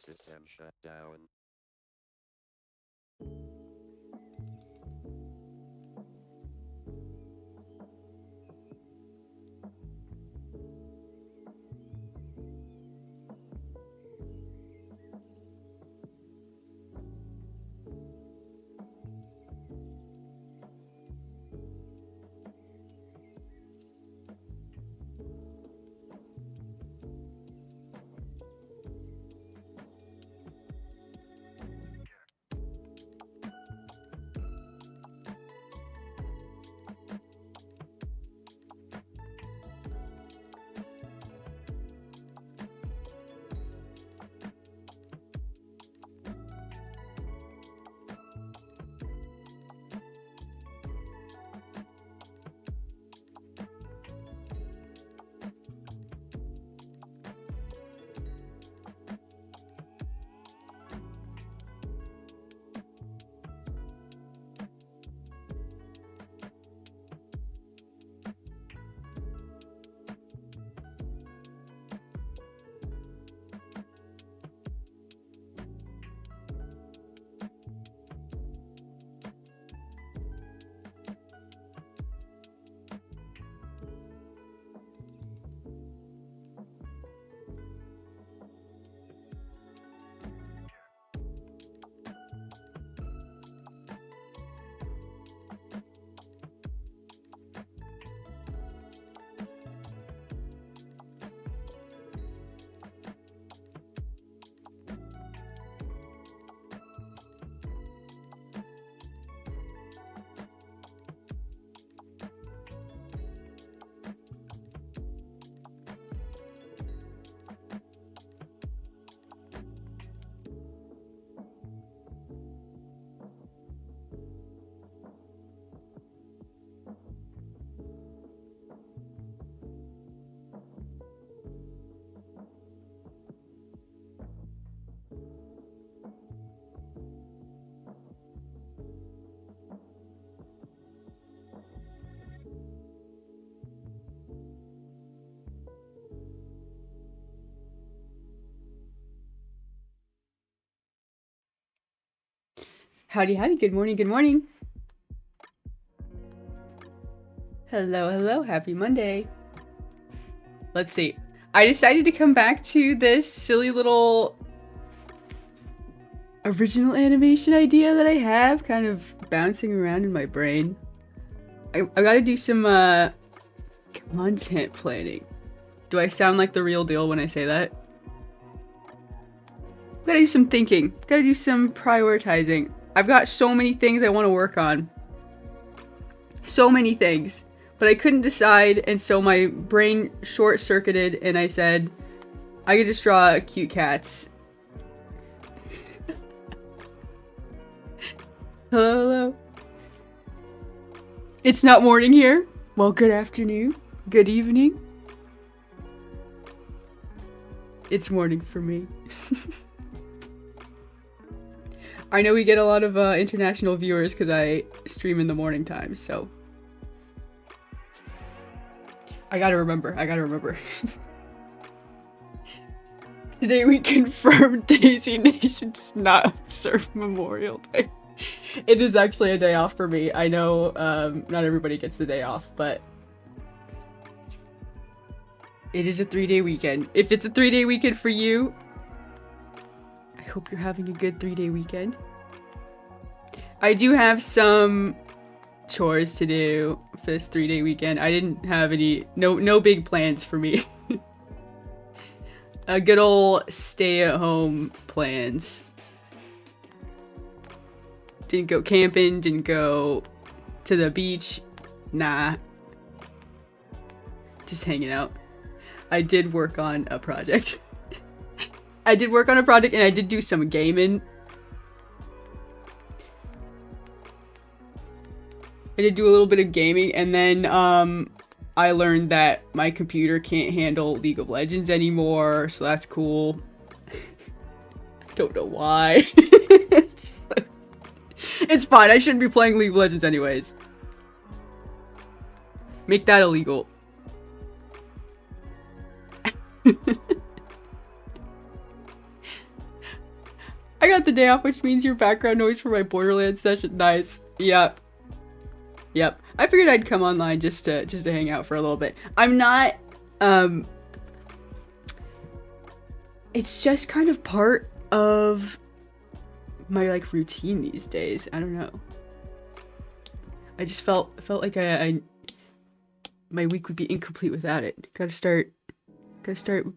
System shut down. Howdy, howdy. Good morning, good morning. Hello, hello. Happy Monday. Let's see. I decided to come back to this silly little original animation idea that I have kind of bouncing around in my brain. I gotta do some content planning. Do I sound like the real deal when I say that? Gotta do some thinking. Gotta do some prioritizing. I've got so many things I want to work on. So many things. But I couldn't decide, and so my brain short-circuited, and I said, I could just draw cute cats. Hello. It's not morning here. Well, good afternoon. Good evening. It's morning for me. I know we get a lot of international viewers because I stream in the morning time, so I gotta remember. Today we confirmed Daisy Nation does not observe Memorial Day. It is actually a day off for me. I know not everybody gets the day off, but it is a 3-day weekend. If it's a 3-day weekend for you, I hope you're having a good 3-day weekend. I do have some chores to do for this 3-day weekend. I didn't have no big plans for me. A good old stay-at-home plans. Didn't go camping, didn't go to the beach. Nah. Just hanging out. I did work on a project. And I did do some gaming. I did do a little bit of gaming, and then I learned that my computer can't handle League of Legends anymore, so that's cool. Don't know why. It's fine, I shouldn't be playing League of Legends anyways. Make that illegal. got the day off, which means your background noise for my Borderlands session. Nice. Yep. Yep. I figured I'd come online just to hang out for a little bit. I'm not, it's just kind of part of my like routine these days. I don't know. I just felt like my week would be incomplete without it. Gotta start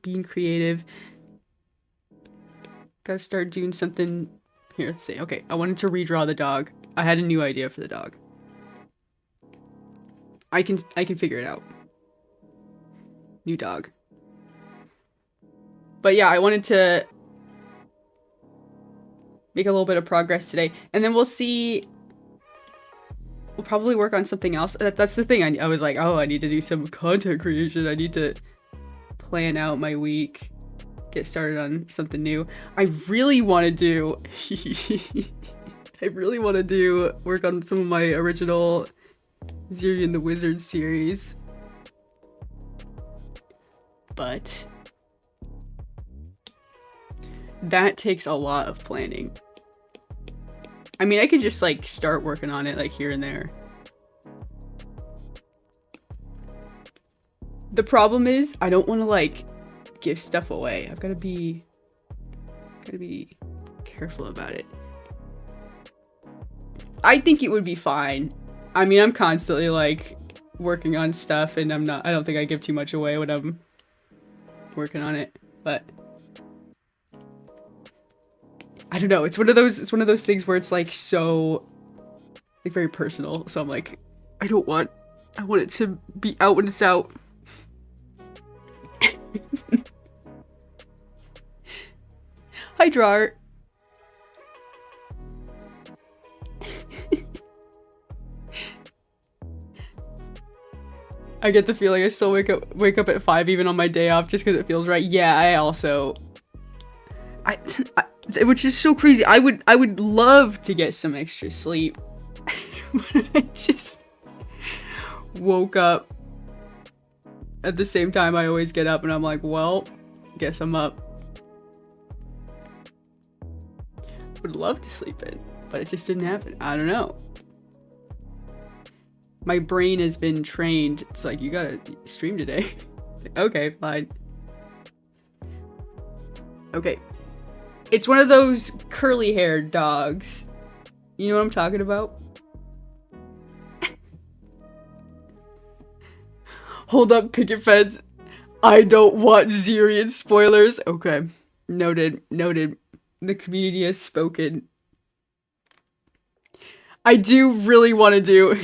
being creative. Gotta start doing something. Here, let's see. Okay, I wanted to redraw the dog. I had a new idea for the dog. I can figure it out. New dog. But yeah, I wanted to make a little bit of progress today, and then we'll see. We'll probably work on something else. That's the thing. I was like, oh, I need to do some content creation. I need to plan out my week, get started on something new. I really want to do work on some of my original Ziri and the Wizard series. But that takes a lot of planning. I mean, I could just like start working on it like here and there. The problem is I don't want to like give stuff away. I've got to be careful about it. I think it would be fine. I mean, I'm constantly like working on stuff, and I don't think I give too much away when I'm working on it, but I don't know. It's one of those things where it's like so like very personal. So I'm like, I want it to be out when it's out. Hi, Drar. I get the feeling I still wake up at 5 even on my day off just because it feels right. Yeah, I also which is so crazy. I would love to get some extra sleep. But I just woke up at the same time I always get up, and I'm like, well, guess I'm up. Would love to sleep in, but it just didn't happen. I don't know. My brain has been trained. It's like, you gotta stream today. Like, okay, fine. Okay. It's one of those curly-haired dogs. You know what I'm talking about? Hold up, picket fence. I don't want Zirian spoilers. Okay. Noted. Noted. The community has spoken. I do really want to do...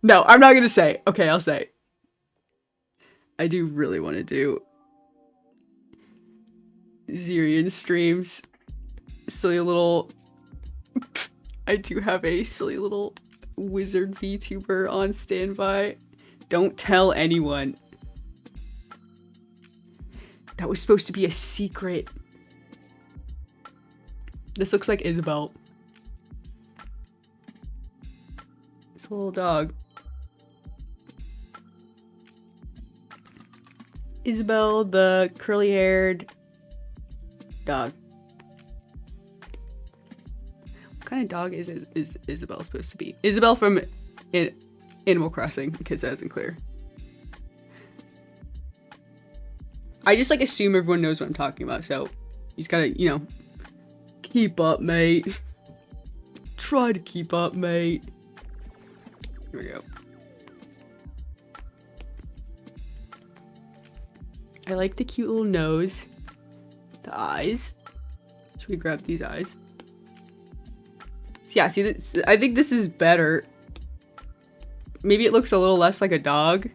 No, I'm not gonna say. Okay, I'll say. I do really want to do Zirian streams. Silly little... I do have a silly little wizard VTuber on standby. Don't tell anyone. That was supposed to be a secret. This looks like Isabel. It's a little dog. Isabel, the curly-haired dog. What kind of dog is Isabel supposed to be? Isabel from Animal Crossing, in case that isn't clear. I just like assume everyone knows what I'm talking about, so he's gotta, you know, keep up, mate. Try to keep up, mate. Here we go. I like the cute little nose. The eyes. Should we grab these eyes? So yeah, see, I think this is better. Maybe it looks a little less like a dog.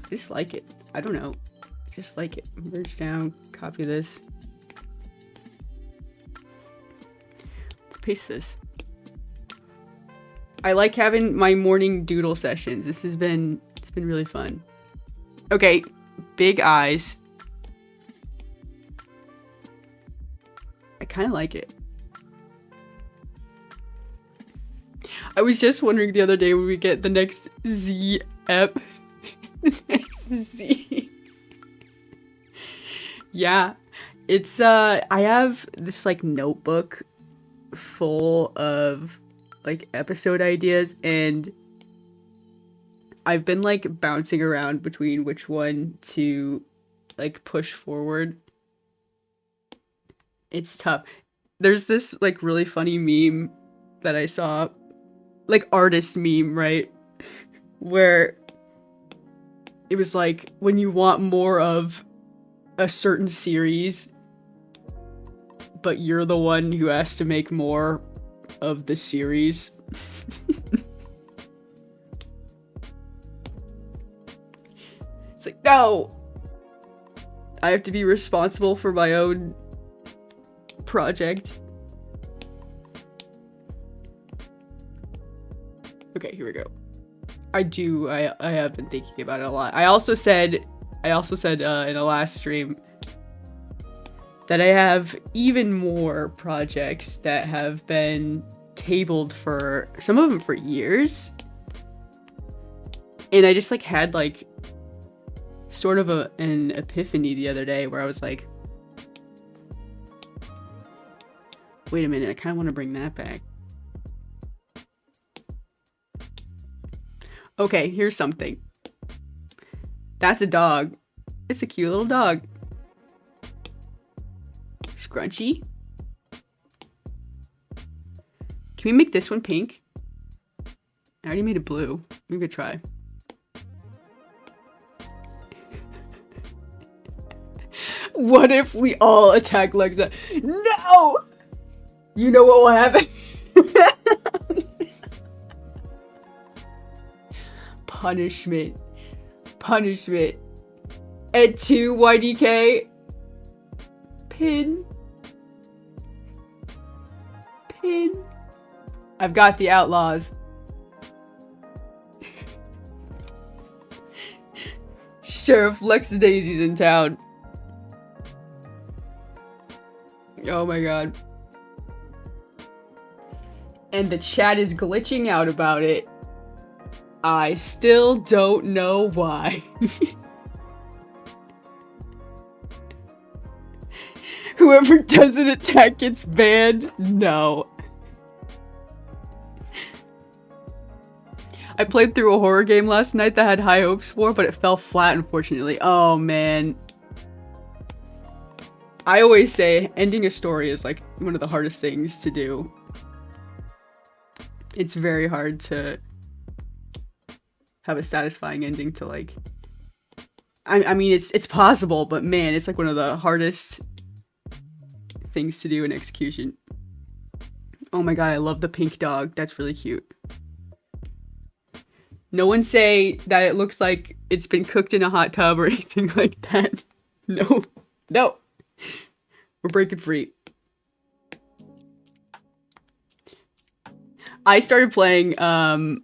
I just like it. I don't know. I just like it. Merge down. Copy this. Let's paste this. I like having my morning doodle sessions. It's been really fun. Okay, big eyes. I kind of like it. I was just wondering the other day when we get the next Z ep. The next Z. Yeah. It's I have this like notebook full of like episode ideas, and I've been like bouncing around between which one to like push forward. It's tough. There's this like really funny meme that I saw, like artist meme, right? Where it was like, when you want more of a certain series, but you're the one who has to make more of the series. It's like, no! I have to be responsible for my own project. Okay, here we go. I have been thinking about it a lot. I also said in a last stream that I have even more projects that have been tabled for, some of them for years. And I just like had like sort of an epiphany the other day where I was like, wait a minute, I kind of want to bring that back. Okay, here's something. That's a dog. It's a cute little dog. Scrunchy. Can we make this one pink? I already made it blue. Maybe try. What if we all attack Lexa? No! You know what will happen? Punishment. Punishment. Ed 2 YDK. Pin. Pin. I've got the outlaws. Sheriff Lex Daisy's in town. Oh my god. And the chat is glitching out about it. I still don't know why. Whoever doesn't attack gets banned? No. I played through a horror game last night that I had high hopes for, but it fell flat, unfortunately. Oh, man. I always say ending a story is like one of the hardest things to do. It's very hard to have a satisfying ending to like... I mean, it's possible, but man, it's like one of the hardest things to do in execution. Oh my god, I love the pink dog. That's really cute. No one say that it looks like it's been cooked in a hot tub or anything like that. No. No. We're breaking free. I started playing, I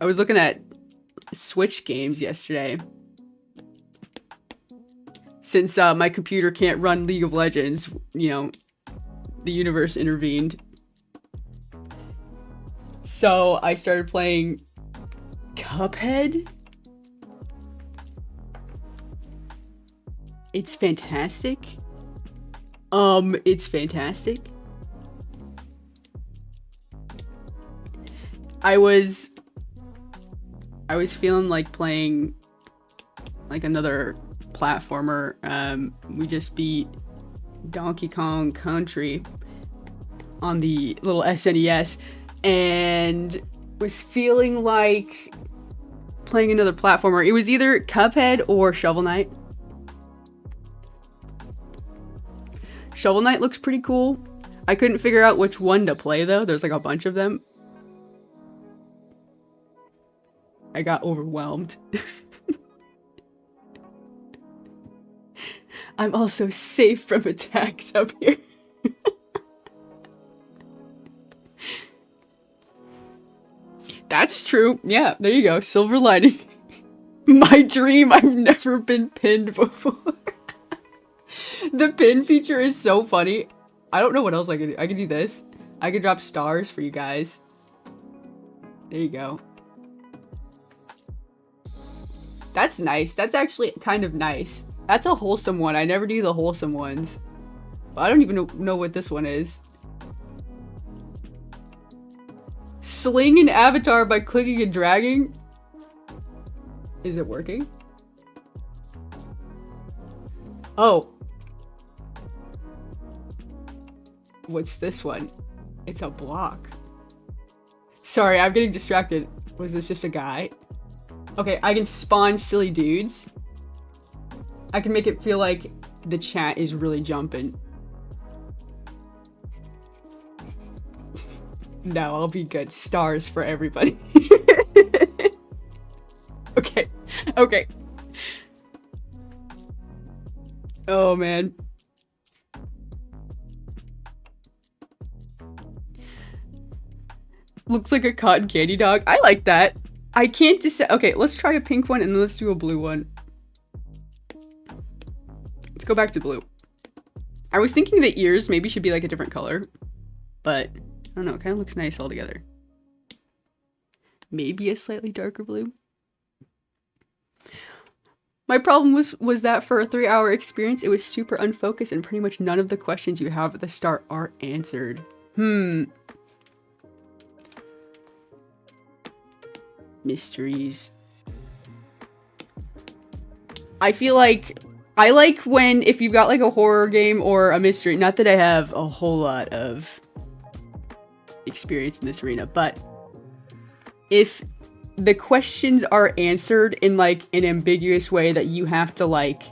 was looking at Switch games yesterday. Since my computer can't run League of Legends, you know, the universe intervened. So I started playing Cuphead. It's fantastic. It's fantastic. I was feeling like playing like another platformer. We just beat Donkey Kong Country on the little SNES and was feeling like playing another platformer. It was either Cuphead or Shovel Knight. Shovel Knight looks pretty cool. I couldn't figure out which one to play though. There's like a bunch of them. I got overwhelmed. I'm also safe from attacks up here. That's true. Yeah, there you go. Silver lining. My dream, I've never been pinned before. The pin feature is so funny. I don't know what else I could do. I could do this. I could drop stars for you guys. There you go. That's nice. That's actually kind of nice. That's a wholesome one. I never do the wholesome ones. I don't even know what this one is. Sling an avatar by clicking and dragging? Is it working? Oh. What's this one? It's a block. Sorry, I'm getting distracted. Was this just a guy? Okay, I can spawn silly dudes. I can make it feel like the chat is really jumping. No, I'll be good. Stars for everybody. Okay. Okay. Oh, man. Looks like a cotton candy dog. I like that. I can't decide. Okay, let's try a pink one and then let's do a blue one. Let's go back to blue. I was thinking the ears maybe should be like a different color, but I don't know. It kind of looks nice all together. Maybe a slightly darker blue. My problem was that for a 3-hour experience, it was super unfocused and pretty much none of the questions you have at the start are answered. Mysteries. I feel like I like when if you've got like a horror game or a mystery, not that I have a whole lot of experience in this arena, but if the questions are answered in like an ambiguous way that you have to like,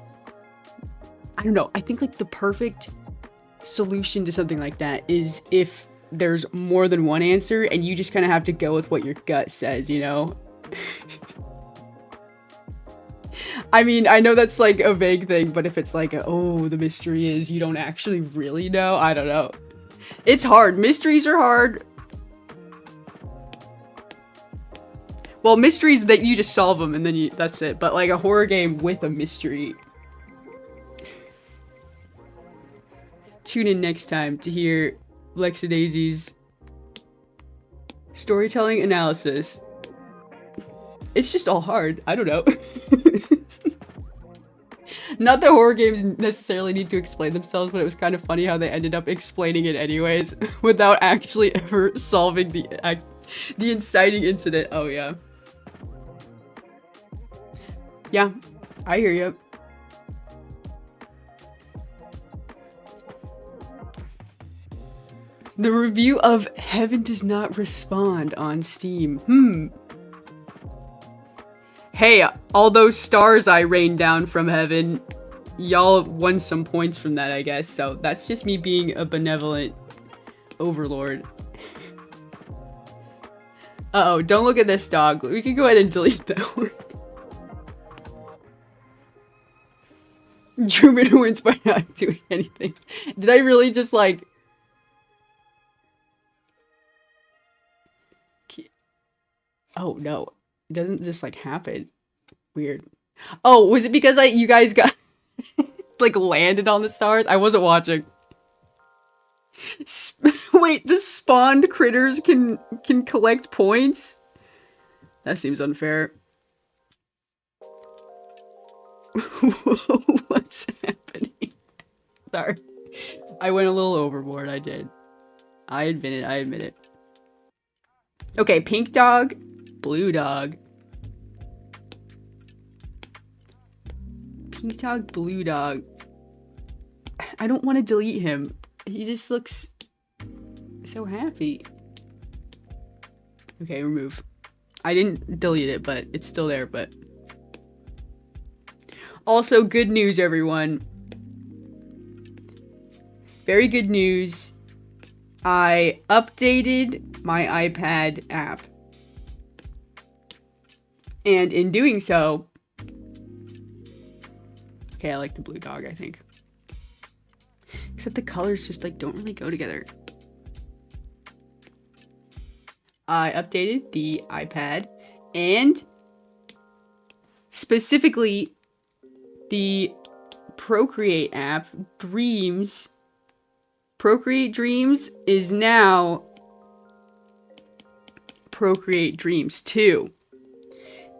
I don't know, I think like the perfect solution to something like that is if there's more than one answer and you just kind of have to go with what your gut says, you know? I mean, I know that's like a vague thing, but if it's like, oh, the mystery is you don't actually really know, I don't know. It's hard. Mysteries are hard. Well, mysteries that you just solve them and then that's it. But like a horror game with a mystery. Tune in next time to hear Lexadaisy's storytelling analysis. It's just all hard. I don't know. Not that horror games necessarily need to explain themselves, but it was kind of funny how they ended up explaining it anyways without actually ever solving the inciting incident. Oh, yeah. Yeah, I hear you. The review of Heaven Does Not Respond on Steam. Hey, all those stars I rained down from heaven, y'all won some points from that, I guess. So that's just me being a benevolent overlord. Uh-oh, don't look at this dog. We can go ahead and delete that one. Druid wins by not doing anything. Did I really just like... Oh, no. It doesn't just like happen. Weird. Oh, was it because you guys got like landed on the stars? I wasn't watching. Wait, the spawned critters can collect points? That seems unfair. What's happening? Sorry. I went a little overboard, I did. I admit it, I admit it. Okay, pink dog, blue dog. Pink dog, blue dog. I don't want to delete him. He just looks so happy. Okay, remove. I didn't delete it, but it's still there, but... Also, good news, everyone. Very good news. I updated my iPad app. And in doing so... Okay, I like the blue dog, I think. Except the colors just, like, don't really go together. I updated the iPad, and specifically the Procreate app, Dreams. Procreate Dreams is now Procreate Dreams 2.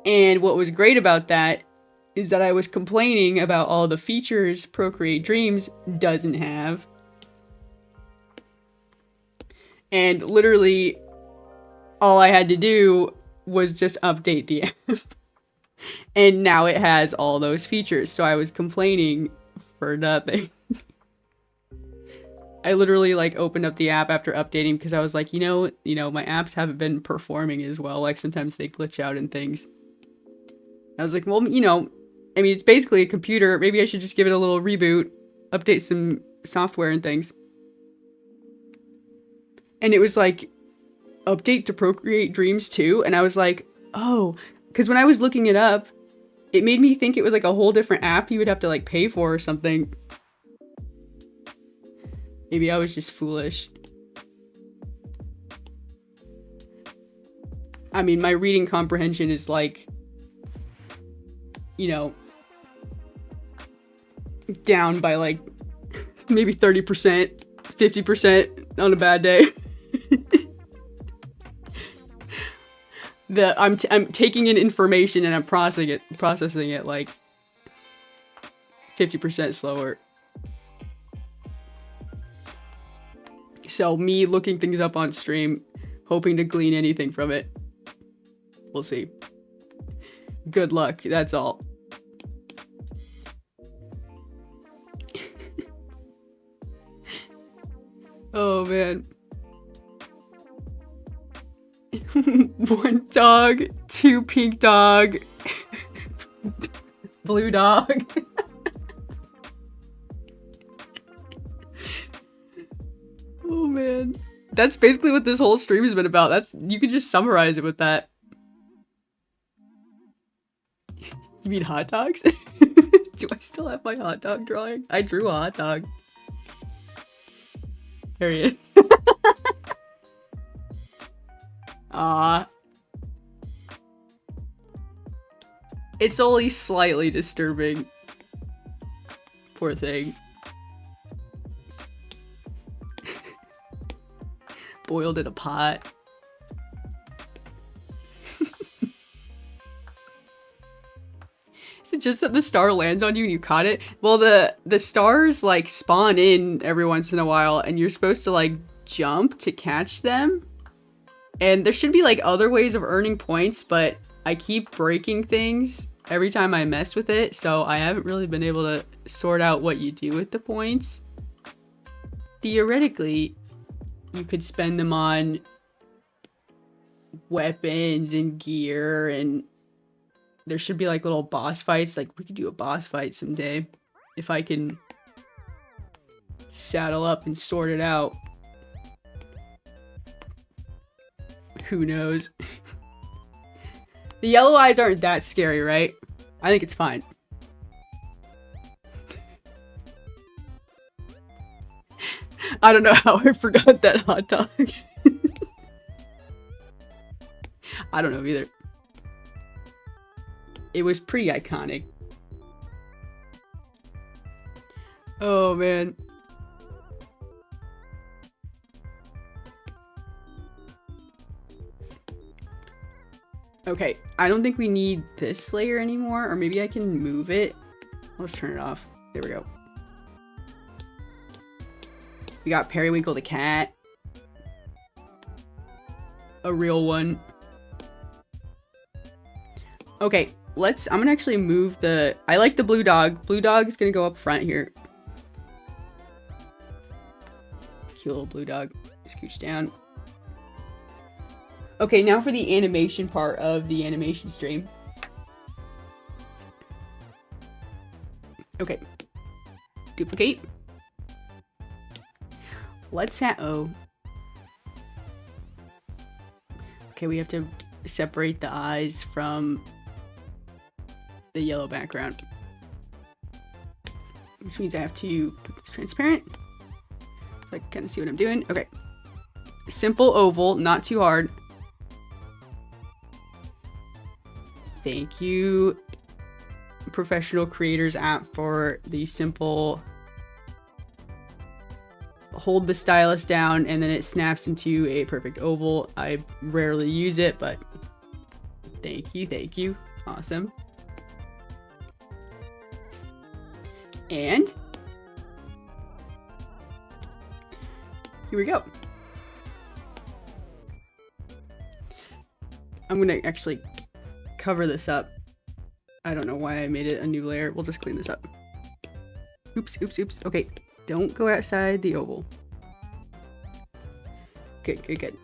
And what was great about that is that I was complaining about all the features Procreate Dreams doesn't have. And literally all I had to do was just update the app. And now it has all those features. So I was complaining for nothing. I literally like opened up the app after updating because I was like, you know, my apps haven't been performing as well. Like sometimes they glitch out and things. I was like, well, you know, I mean, it's basically a computer. Maybe I should just give it a little reboot, update some software and things. And it was like, update to Procreate Dreams 2. And I was like, oh, because when I was looking it up, it made me think it was like a whole different app you would have to like pay for or something. Maybe I was just foolish. I mean, my reading comprehension is like, you know, down by like maybe 30%, 50% on a bad day. I'm taking in information and I'm processing it like 50% slower. So me looking things up on stream, hoping to glean anything from it. We'll see. Good luck, that's all. Oh man. One dog, two pink dog, blue dog. Oh man. That's basically what this whole stream has been about. You could just summarize it with that. You mean hot dogs? Do I still have my hot dog drawing? I drew a hot dog. There he is. Ah. It's only slightly disturbing. Poor thing. Boiled in a pot. Is it just that the star lands on you and you caught it? Well, the stars like spawn in every once in a while and you're supposed to like jump to catch them. And there should be like other ways of earning points, but I keep breaking things every time I mess with it, so I haven't really been able to sort out what you do with the points. Theoretically, you could spend them on weapons and gear, and there should be like little boss fights. Like we could do a boss fight someday if I can saddle up and sort it out. Who knows? The yellow eyes aren't that scary, right? I think it's fine. I don't know how I forgot that hot dog. I don't know either. It was pretty iconic. Oh man. Okay, I don't think we need this layer anymore, or maybe I can move it. Let's turn it off. There we go. We got Periwinkle the cat. A real one. Okay, I'm gonna actually move I like the blue dog. Blue dog is gonna go up front here. Cute little blue dog. Scooch down. Okay, now for the animation part of the animation stream. Okay. Duplicate. Let's oh. Okay, we have to separate the eyes from the yellow background. Which means I have to put this transparent. So I can kind of see what I'm doing. Okay. Simple oval, not too hard. Thank you, Professional Creators app, for the simple hold the stylus down and then it snaps into a perfect oval. I rarely use it, but thank you. Awesome. And here we go. I'm gonna actually cover this up. I don't know why I made it a new layer. We'll just clean this up. Oops, oops, oops. Okay, don't go outside the oval. Good, good, good.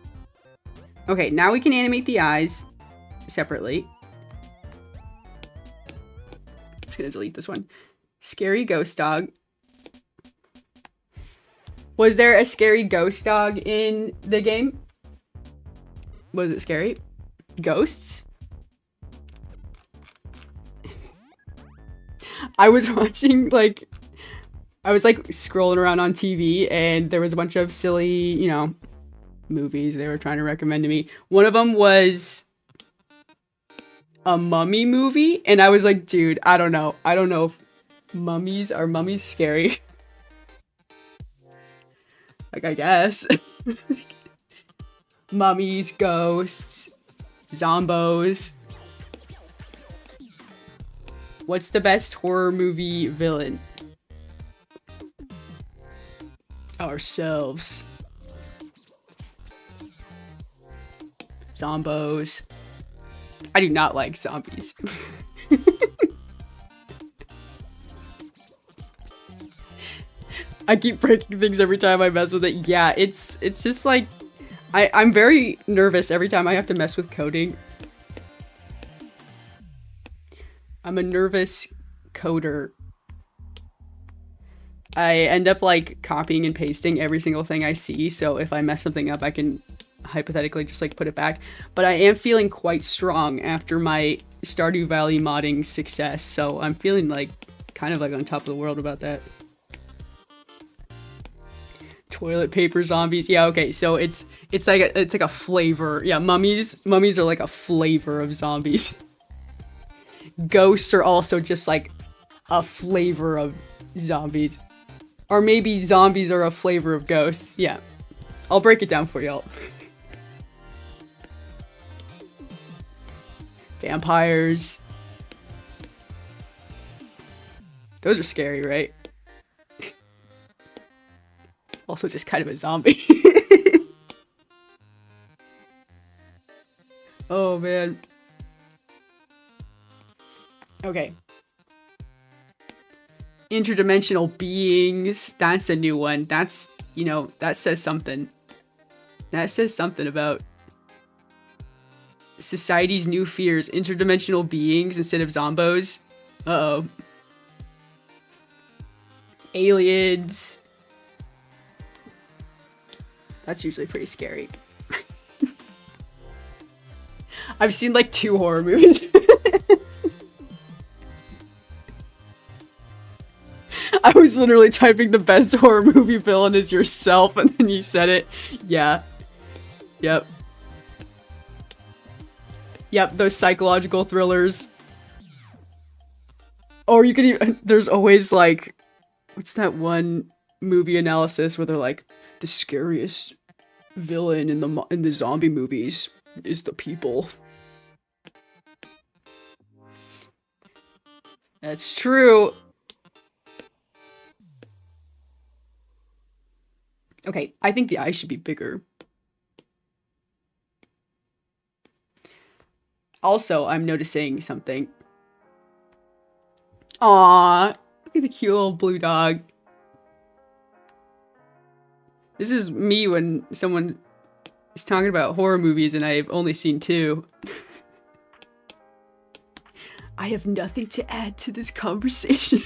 Okay, now we can animate the eyes separately. I'm just gonna delete this one. Scary ghost dog. Was there a scary ghost dog in the game? Was it scary? Ghosts? I was watching, like, I was, like, scrolling around on TV, and there was a bunch of silly, you know, movies they were trying to recommend to me. One of them was a mummy movie, and I was like, dude, I don't know if mummies scary. Like, I guess. Mummies, ghosts, zombos. What's the best horror movie villain? Ourselves. Zombos. I do not like zombies. I keep breaking things every time I mess with it. Yeah, it's just like I'm very nervous every time I have to mess with coding. I'm a nervous coder. I end up like copying and pasting every single thing I see, so if I mess something up, I can hypothetically just like put it back. But I am feeling quite strong after my Stardew Valley modding success, so I'm feeling like kind of like on top of the world about that. Toilet paper zombies. Yeah, okay, so it's like a flavor. Yeah, mummies are like a flavor of zombies. Ghosts are also just like a flavor of zombies. Or maybe zombies are a flavor of ghosts. Yeah. I'll break it down for y'all. Vampires. Those are scary, right? Also just kind of a zombie. Oh, man. Okay. Interdimensional beings. That's a new one. That's, you know, that says something. That says something about society's new fears. Interdimensional beings instead of zombos. Uh-oh. Aliens. That's usually pretty scary. I've seen like 2 horror movies. I was literally typing the best horror movie villain is yourself, and then you said it. Yeah. Yep. Yep, those psychological thrillers. Or you could even, there's always like, what's that one movie analysis where they're like, the scariest villain in the zombie movies is the people. That's true. Okay, I think the eyes should be bigger. Also, I'm noticing something. Aww, look at the cute little blue dog. This is me when someone is talking about horror movies and I've only seen 2. I have nothing to add to this conversation.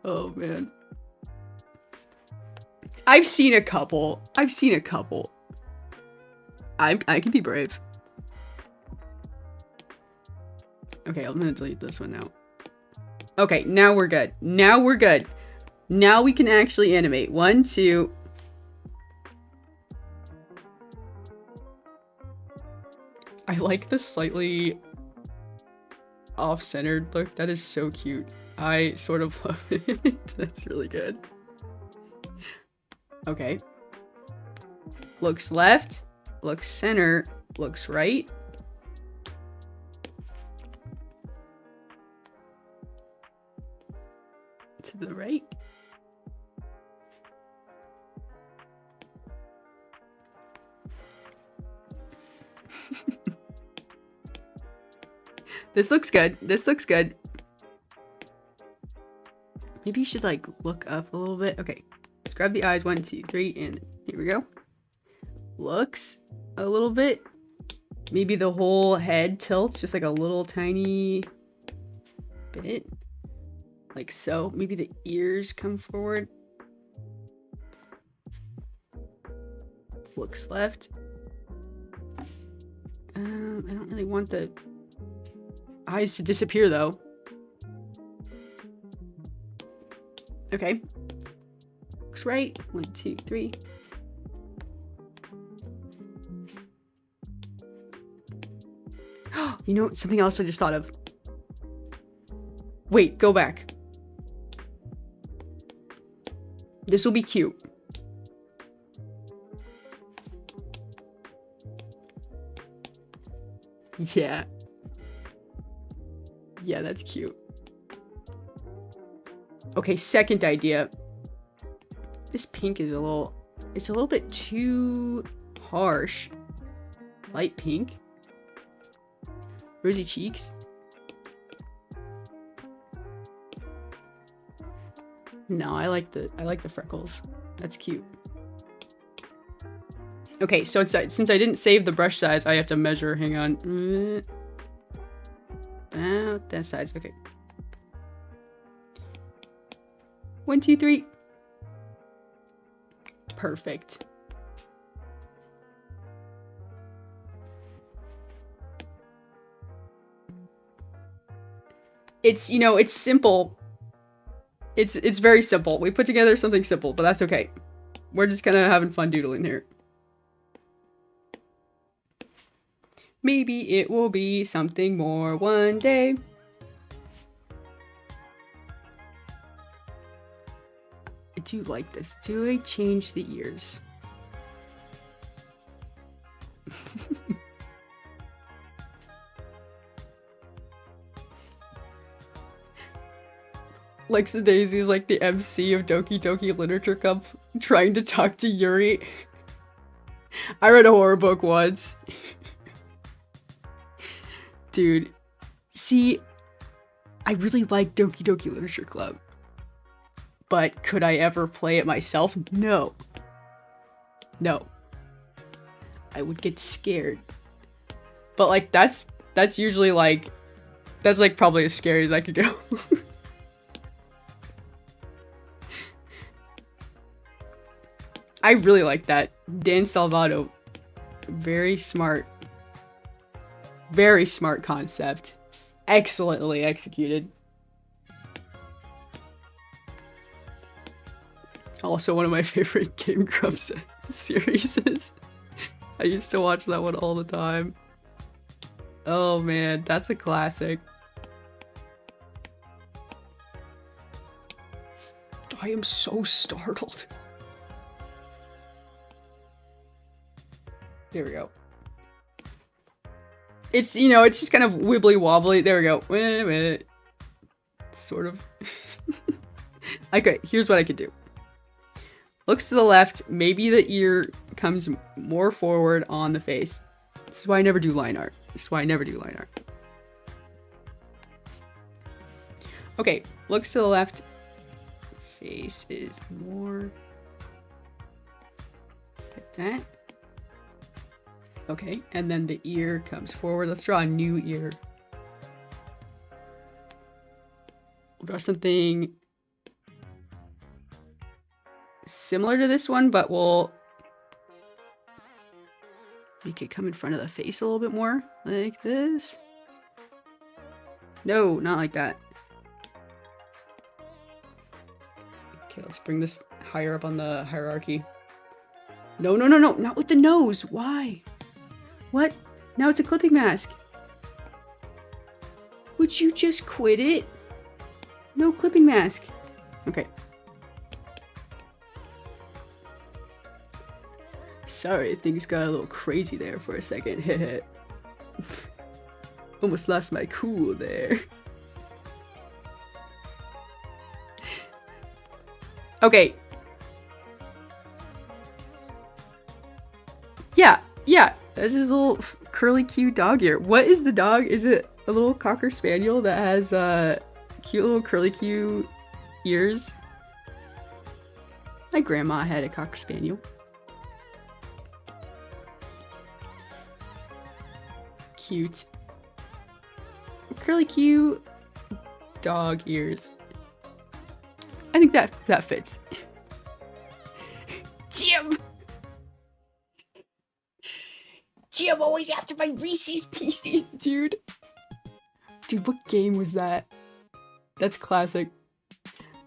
Oh, man. I've seen a couple. I can be brave. Okay, I'm gonna delete this one now. Okay, now we're good. Now we can actually animate. 1, 2. I like the slightly off-centered look. That is so cute. I sort of love it. That's really good. Okay. Looks left. Looks center. Looks right. To the right. This looks good. This looks good. Maybe you should like look up a little bit. Okay, let's grab the eyes. 1, 2, 3, and here we go. Looks a little bit. Maybe the whole head tilts just like a little tiny bit. Like so. Maybe the ears come forward. Looks left. I don't really want the eyes to disappear though. Okay. Looks right. 1, 2, 3. You know, something else I just thought of. Wait, go back. This will be cute. Yeah. Yeah, that's cute. Okay, second idea. This pink is it's a little bit too harsh. Light pink. Rosy cheeks. No, I like the freckles. That's cute. Okay, so since I didn't save the brush size, I have to measure. Hang on. About that size. Okay. 1, 2, 3. Perfect. It's, you know, it's simple. It's very simple. We put together something simple, but that's okay. We're just kind of having fun doodling here. Maybe it will be something more one day. I do like this. Do I change the ears? Lexa Daisy is like the MC of Doki Doki Literature Cup trying to talk to Yuri. I read a horror book once. Dude, see, I really like Doki Doki Literature Club. But could I ever play it myself? No. No. I would get scared. But like that's usually like that's like probably as scary as I could go. I really like that. Dan Salvato. Very smart. Very smart concept. Excellently executed. Also one of my favorite Game Grumps series is. I used to watch that one all the time. Oh man, that's a classic. I am so startled. There we go. It's, you know, it's just kind of wibbly wobbly. There we go. Wait a minute. Sort of. Okay, here's what I could do. Looks to the left. Maybe the ear comes more forward on the face. This is why I never do line art. This is why I never do line art. Okay, looks to the left. Face is more like that. Okay, and then the ear comes forward. Let's draw a new ear. We'll draw something similar to this one, but we'll make it come in front of the face a little bit more, like this. No, not like that. Okay, let's bring this higher up on the hierarchy. No, no, no, no, not with the nose. Why? What? Now it's a clipping mask. Would you just quit it? No clipping mask. Okay. Sorry, things got a little crazy there for a second. Almost lost my cool there. Okay. Yeah, yeah. That's his little curly cute dog ear. What is the dog? Is it a little Cocker Spaniel that has cute little curly cute ears? My grandma had a Cocker Spaniel. Cute. Curly cute dog ears. I think that fits. Jim! Jim always after my Reese's Pieces, dude. Dude, what game was that? That's classic.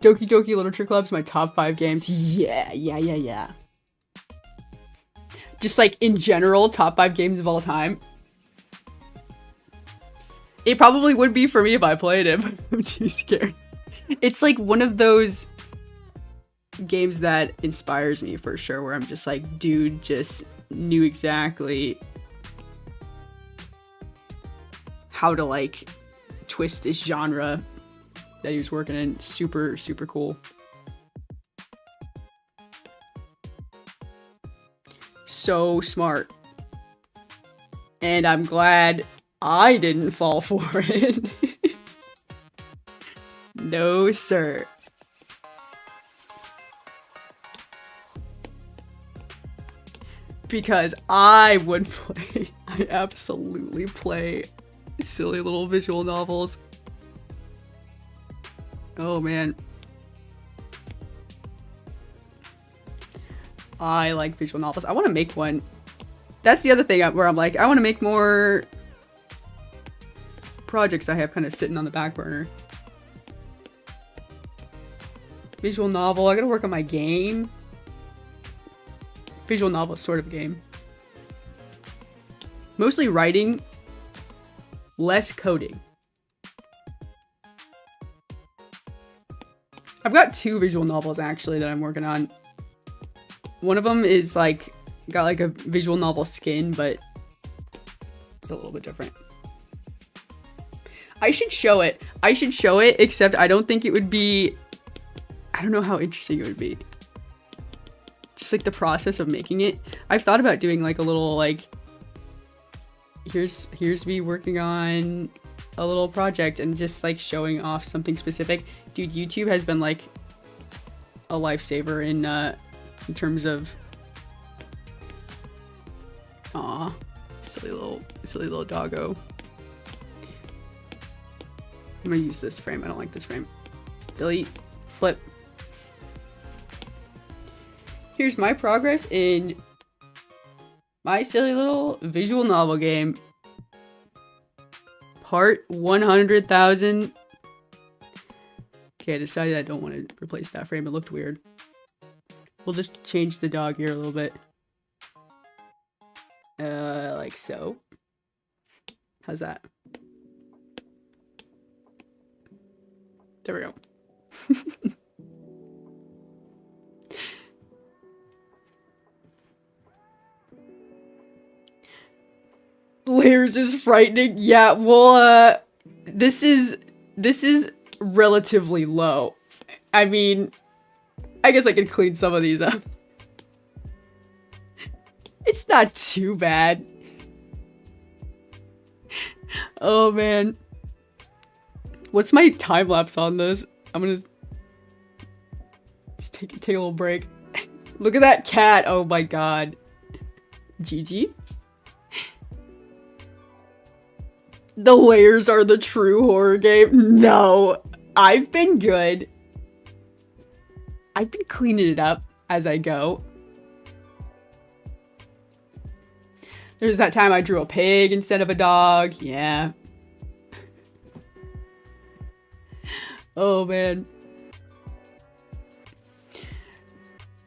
Doki Doki Literature Club's my top 5 games. Yeah. Just like in general, top 5 games of all time. It probably would be for me if I played it, but I'm too scared. It's like one of those games that inspires me for sure, where I'm just like, dude just knew exactly how to like twist this genre that he was working in. Super cool. So smart. And I'm glad I didn't fall for it. No, sir. Because I would play, I absolutely play silly little visual novels. Oh man. I like visual novels. I want to make one. That's the other thing where I'm like, I want to make more projects I have kind of sitting on the back burner. Visual novel. I gotta work on my game. Visual novel is sort of a game. Mostly writing, less coding. I've got 2 visual novels actually that I'm working on. One of them is like, got like a visual novel skin, but it's a little bit different. I should show it. Except I don't think it would be, I don't know how interesting it would be. Just like the process of making it. I've thought about doing like a little like, here's me working on a little project and just like showing off something specific. Dude, YouTube has been like a lifesaver in terms of, aw, silly little doggo. I'm gonna use this frame. I don't like this frame. Delete. Flip. Here's my progress in my silly little visual novel game. Part 100,000. Okay, I decided I don't want to replace that frame. It looked weird. We'll just change the dog here a little bit. Like so. How's that? There we go. Layers is frightening. Yeah, well, this is relatively low. I mean, I guess I could clean some of these up. It's not too bad. Oh man. What's my time lapse on this? I'm gonna just take a little break. Look at that cat. Oh my god. GG. The layers are the true horror game. No, I've been good. I've been cleaning it up as I go. There's that time I drew a pig instead of a dog. Yeah. Oh man.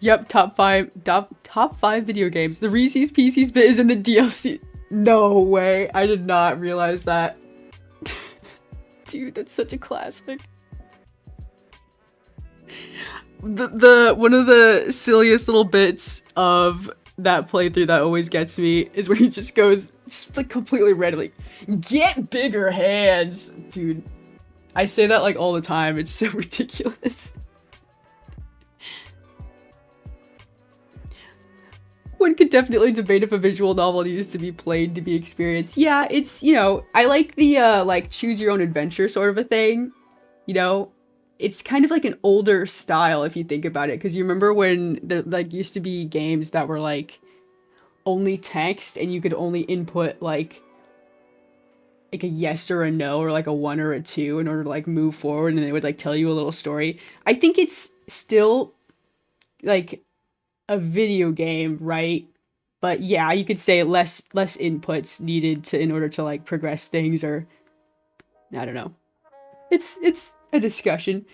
Yep, top five video games. The Reese's Pieces bit is in the DLC. No way. I did not realize that. Dude, that's such a classic. The one of the silliest little bits of that playthrough that always gets me is when he just goes just like completely randomly, get bigger hands. Dude, I say that like all the time. It's so ridiculous. One could definitely debate if a visual novel needs to be played to be experienced. Yeah, it's, you know, I like the, like, choose your own adventure sort of a thing. You know? It's kind of like an older style if you think about it. Because you remember when there, like, used to be games that were, like, only text and you could only input, like a yes or a no or, like, a 1 or a 2 in order to, like, move forward, and they would, like, tell you a little story. I think it's still, like, a video game, right? But yeah, you could say less inputs needed to in order to, like, progress things, or I don't know. It's a discussion.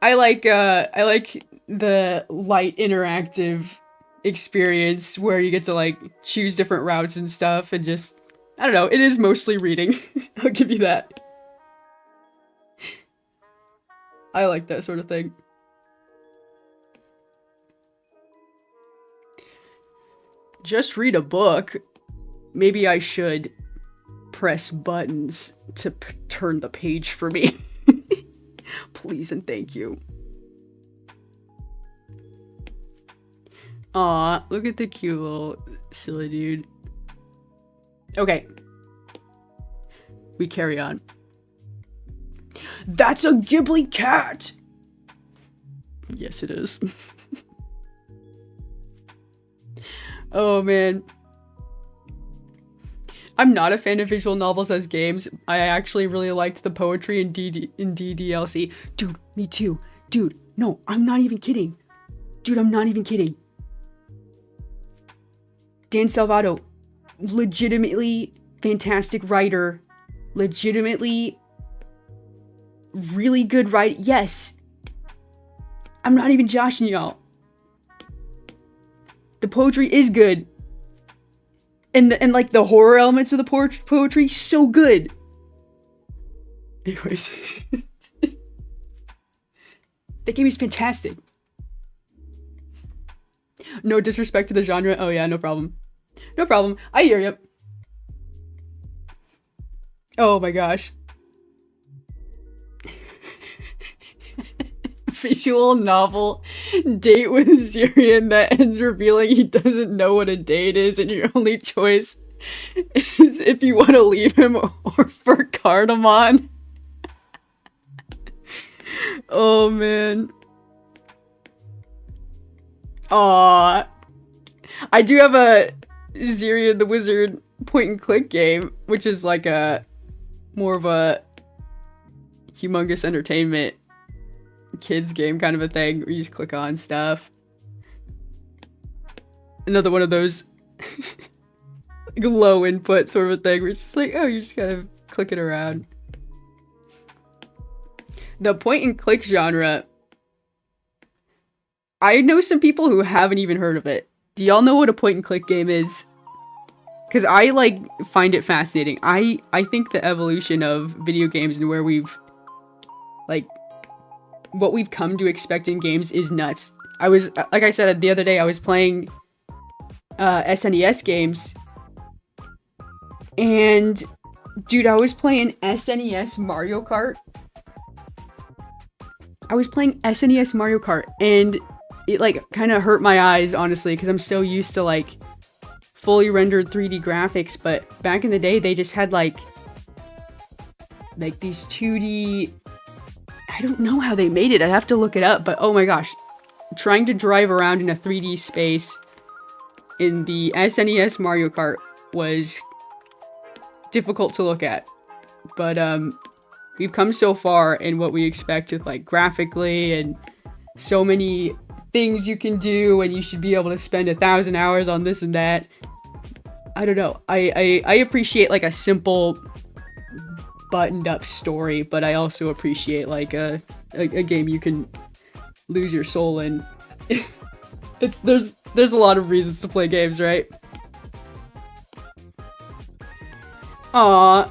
I like the light interactive experience where you get to, like, choose different routes and stuff, and just, I don't know, it is mostly reading. I'll give you that. I like that sort of thing. Just read a book. Maybe I should press buttons to turn the page for me. Please and thank you. Aw, look at the cute little silly dude. Okay. We carry on. That's a Ghibli cat! Yes, it is. Oh, man. I'm not a fan of visual novels as games. I actually really liked the poetry in DDLC. Dude, me too. Dude, no, I'm not even kidding. Dude, I'm not even kidding. Dan Salvato, legitimately fantastic writer. Legitimately really good writer. Yes. I'm not even joshing y'all. The poetry is good. And like the horror elements of the poetry, so good. Anyways. That game is fantastic. No disrespect to the genre. Oh yeah, no problem. No problem. I hear you. Oh my gosh. Visual novel date with a Syrian that ends revealing he doesn't know what a date is, and your only choice is if you want to leave him or for cardamom. Oh man. Aww. I do have a Syrian the Wizard point and click game, which is like a more of a humongous entertainment kids game kind of a thing where you just click on stuff. Another one of those like low input sort of a thing where it's just like, oh, you just gotta click it around. The point and click genre, I know some people who haven't even heard of it. Do y'all know what a point and click game is? Because I, like, find it fascinating. I think the evolution of video games and where we've, like, what we've come to expect in games is nuts. I was, like I said the other day, I was playing SNES games. And, dude, I was playing SNES Mario Kart. I was playing SNES Mario Kart, and it, like, kind of hurt my eyes, honestly, because I'm so used to, like, fully rendered 3D graphics, but back in the day, they just had, like these 2D... I don't know how they made it, I'd have to look it up, but oh my gosh. Trying to drive around in a 3D space in the SNES Mario Kart was difficult to look at. But, we've come so far in what we expect with, like, graphically, and so many things you can do, and you should be able to spend 1,000 hours on this and that. I don't know. I appreciate, like, a simple buttoned up story, but I also appreciate, like, a game you can lose your soul in. There's a lot of reasons to play games, right? Aww.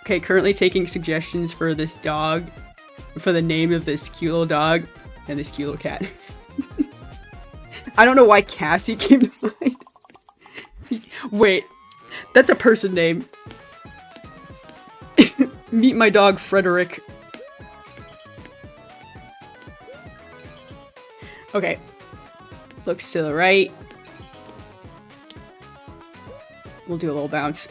Okay, currently taking suggestions for this dog, for the name of this cute little dog and this cute little cat. I don't know why Cassie came to mind. Wait, that's a person name. Meet my dog, Frederick. Okay. Looks to the right. We'll do a little bounce.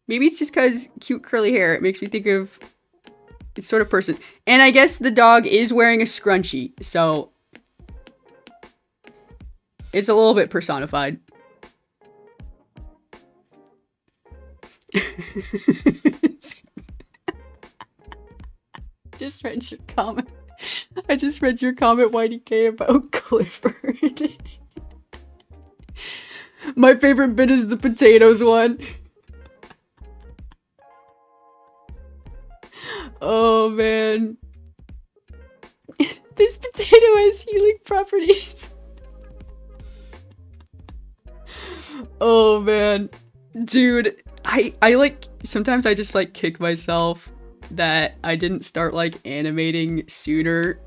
Maybe it's just because cute curly hair. It makes me think of this sort of person. And I guess the dog is wearing a scrunchie, so it's a little bit personified. Just read your comment. I just read your comment, YDK, about Clifford. My favorite bit is the potatoes one. Oh man. This potato has healing properties. Oh man. Dude, I like, sometimes I just like kick myself that I didn't start like animating sooner.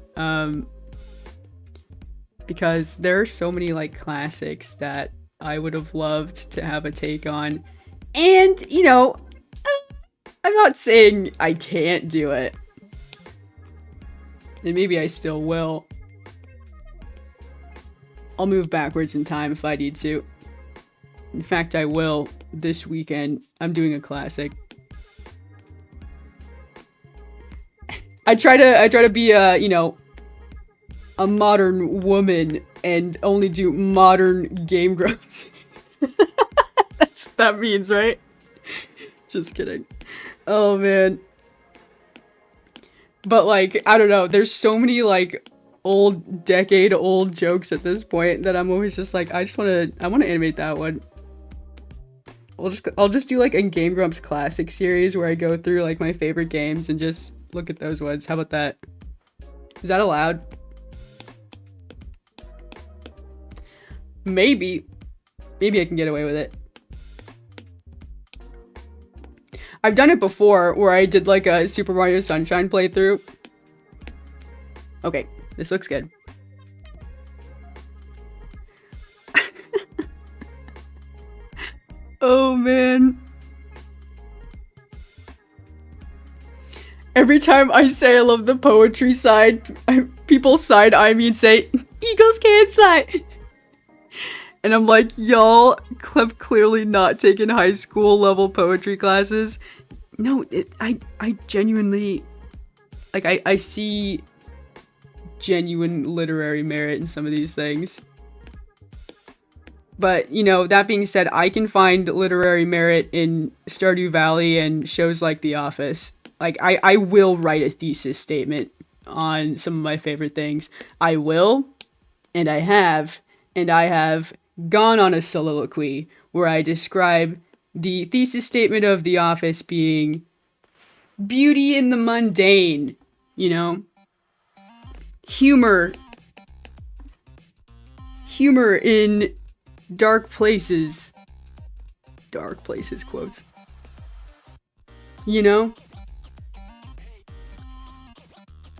Because there are so many like classics that I would have loved to have a take on. And, you know, I'm not saying I can't do it. And maybe I still will. I'll move backwards in time if I need to. In fact, I will this weekend. I'm doing a classic. I try to be a, you know, a modern woman and only do modern Game Grumps. That's what that means, right? Just kidding. Oh man. But like, I don't know, there's so many like decade-old jokes at this point that I'm always just like, I wanna animate that one. I'll just do like a Game Grumps classic series where I go through like my favorite games and just look at those ones. How about that? Is that allowed? Maybe I can get away with it. I've done it before where I did like a Super Mario Sunshine playthrough. Okay, this looks good. Oh man. Every time I say I love the poetry side, people side eye me and say, "Eagles can't fly." And I'm like, y'all have clearly not taken high school level poetry classes. No, I genuinely, like, I see genuine literary merit in some of these things. But, you know, that being said, I can find literary merit in Stardew Valley and shows like The Office. Like, I will write a thesis statement on some of my favorite things. I will, and I have gone on a soliloquy where I describe the thesis statement of The Office being beauty in the mundane, you know? Humor in dark places. Dark places, quotes. You know?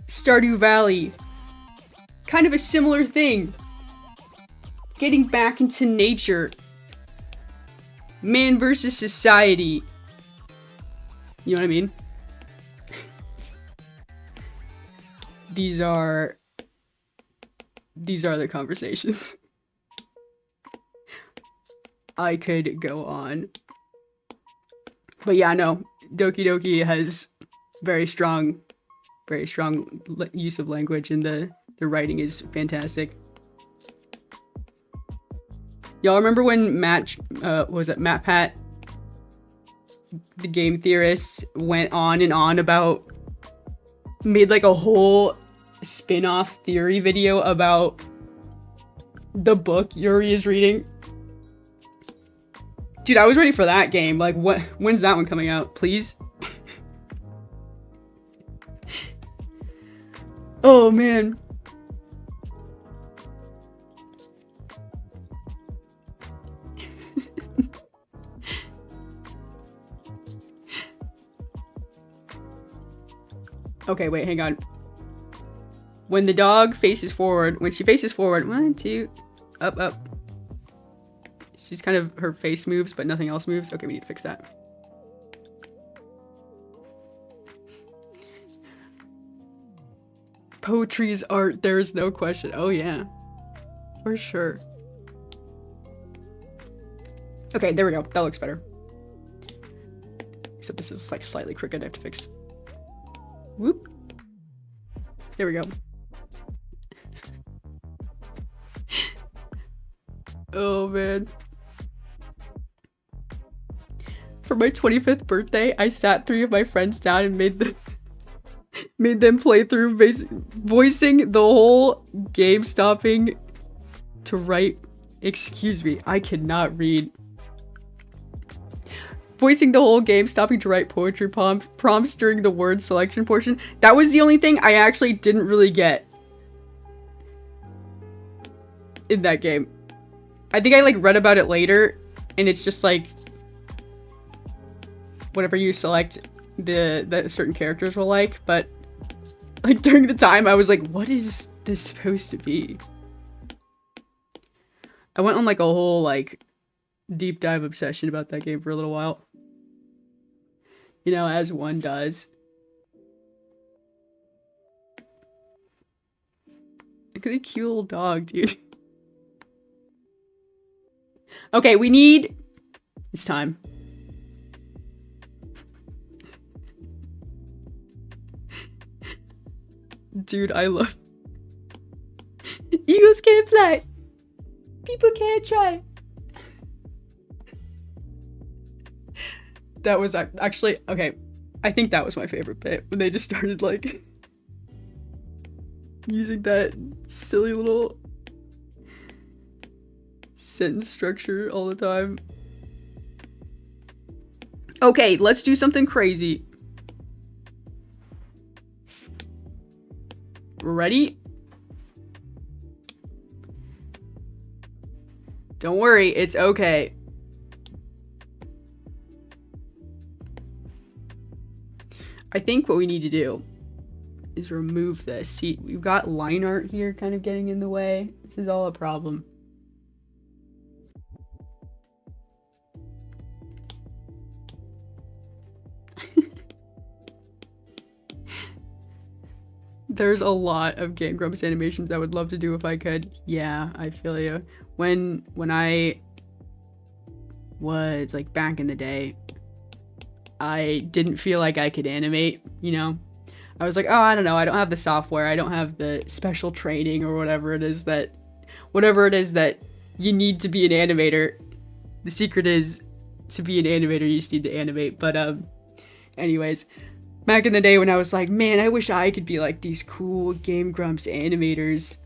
Stardew Valley. Kind of a similar thing. Getting back into nature. Man versus society. You know what I mean? These are the conversations. I could go on. But yeah, no. Doki Doki has very strong use of language, and the writing is fantastic. Y'all remember when Matt Pat, the game theorist, went on and on about, made like a whole spin-off theory video about the book Yuri is reading? Dude, I was ready for that game. Like, when's that one coming out? Please? Oh, man. Okay, wait, hang on. When the dog faces forward, when she faces forward, 1, 2, up. She's kind of, her face moves, but nothing else moves. Okay, we need to fix that. Poetry is art, there is no question. Oh yeah, for sure. Okay, there we go. That looks better. Except this is like slightly crooked. I have to fix. Whoop. There we go. Oh man. For my 25th birthday, I sat 3 of my friends down and made them play through voicing the whole game, stopping to write. Excuse me, I cannot read. Voicing the whole game, stopping to write poetry prompts during the word selection portion. That was the only thing I actually didn't really get in that game. I think I like read about it later, and it's just like whatever you select, that certain characters will like. But like during the time, I was like, what is this supposed to be? I went on like a whole like deep dive obsession about that game for a little while. You know, as one does. Look at the cute little dog, dude. Okay, we need... It's time. Dude, I love... Eagles can't fly. People can't try. That was actually... Okay, I think that was my favorite bit. When they just started, like... using that silly little... sentence structure all the time. Okay, let's do something crazy. Ready? Don't worry, it's okay. I think what we need to do is remove this. See, we've got line art here kind of getting in the way. This is all a problem. There's a lot of Game Grumps animations I would love to do if I could. Yeah, I feel you. When I was like back in the day, I didn't feel like I could animate, you know? I was like, oh, I don't know, I don't have the software, I don't have the special training or whatever it is that you need to be an animator. The secret is to be an animator, you just need to animate. But anyways, back in the day when I was like, man, I wish I could be like these cool Game Grumps animators,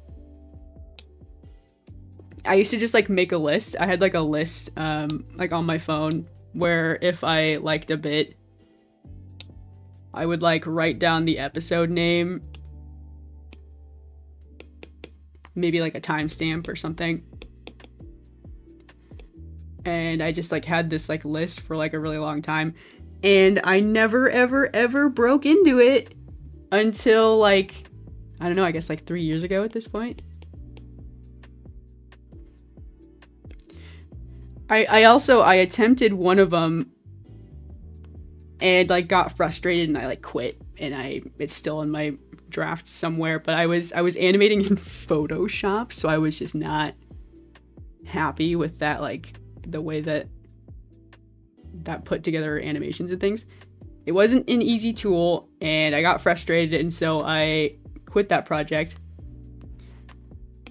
I used to just like make a list. I had like a list like on my phone where if I liked a bit, I would like write down the episode name, maybe like a timestamp or something. And I just like had this like list for like a really long time. And I never, ever, ever broke into it until like, I don't know, I guess like 3 years ago at this point. I attempted one of them and like got frustrated and I like quit, and it's still in my draft somewhere, but I was animating in Photoshop, so I was just not happy with that, like the way that put together animations and things. It wasn't an easy tool and I got frustrated, and so I quit that project.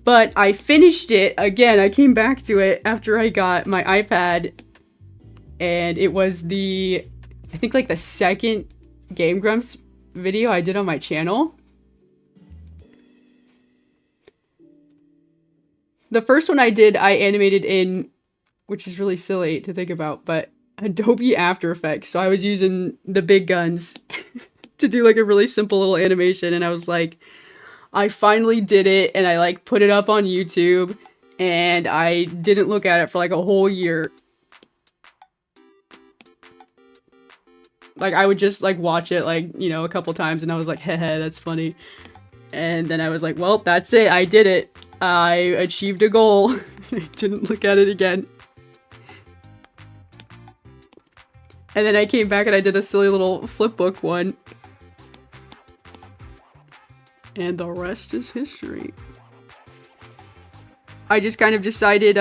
But I finished it again. I came back to it after I got my iPad, and it was I think like the second Game Grumps video I did on my channel. The first one I did, I animated in, which is really silly to think about, but Adobe After Effects. So I was using the big guns to do like a really simple little animation, and I was like, I finally did it, and I like put it up on YouTube, and I didn't look at it for like a whole year. Like I would just like watch it like, you know, a couple times, and I was like, heh, that's funny. And then I was like, well, that's it, I did it. I achieved a goal. I didn't look at it again. And then I came back and I did a silly little flipbook one. And the rest is history. I just kind of decided,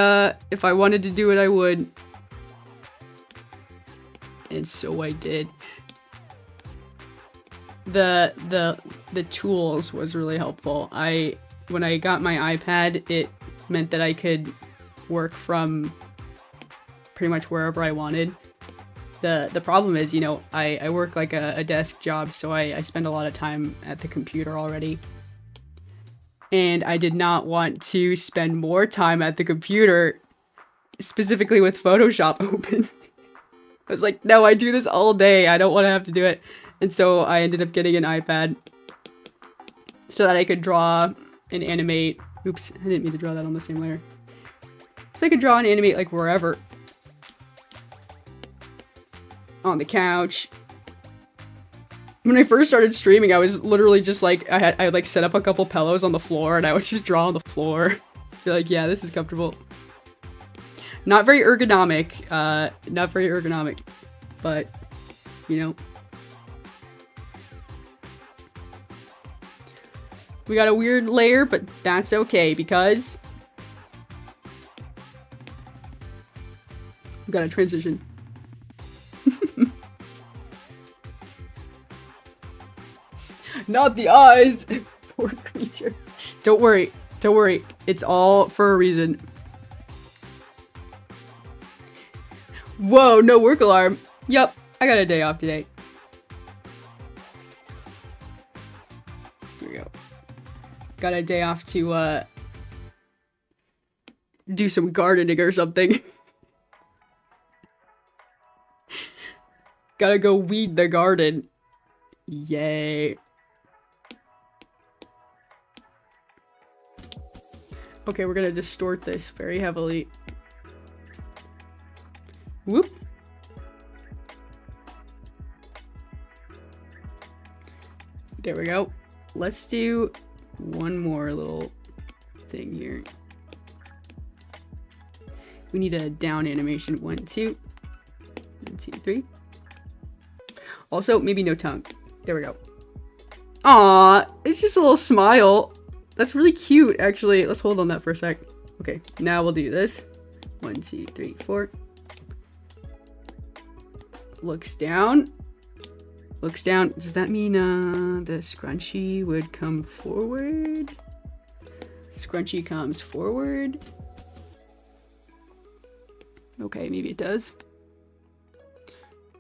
if I wanted to do it, I would. And so I did. The tools was really helpful. When I got my iPad, it meant that I could work from pretty much wherever I wanted. The problem is, you know, I work like a desk job, so I spend a lot of time at the computer already. And I did not want to spend more time at the computer, specifically with Photoshop open. I was like, no, I do this all day. I don't want to have to do it. And so I ended up getting an iPad so that I could draw and animate. Oops, I didn't mean to draw that on the same layer. So I could draw and animate like wherever. On the couch. When I first started streaming, I was literally just like, I like set up a couple pillows on the floor and I would just draw on the floor. Be like, yeah, this is comfortable. Not very ergonomic, but, you know. We got a weird layer, but that's okay because we got a transition. Not the eyes! Poor creature. Don't worry. Don't worry. It's all for a reason. Whoa, no work alarm. Yup, I got a day off today. Here we go. Got a day off to, do some gardening or something. Gotta go weed the garden. Yay. Okay, we're gonna distort this very heavily. Whoop. There we go. Let's do one more little thing here. We need a down animation. 1, 2. 1, 2, 3. Also, maybe no tongue. There we go. Aw, it's just a little smile. That's really cute, actually. Let's hold on that for a sec. Okay, now we'll do this. 1, 2, 3, 4. Looks down. Looks down. Does that mean the scrunchie would come forward? Scrunchie comes forward. Okay, maybe it does.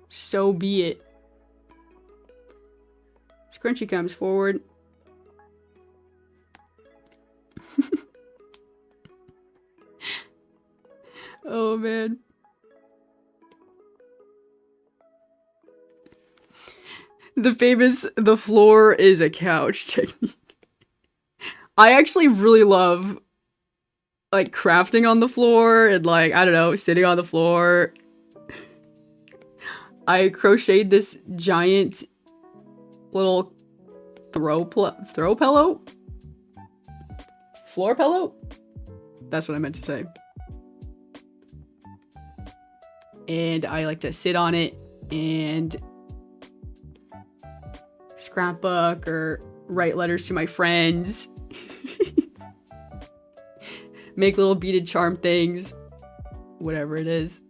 So be it. Scrunchie comes forward. Oh man. The famous "the floor is a couch" technique. I actually really love like crafting on the floor and like, I don't know, sitting on the floor. I crocheted this giant little throw pillow? Floor pillow? That's what I meant to say. And I like to sit on it and scrapbook or write letters to my friends. Make little beaded charm things. Whatever it is.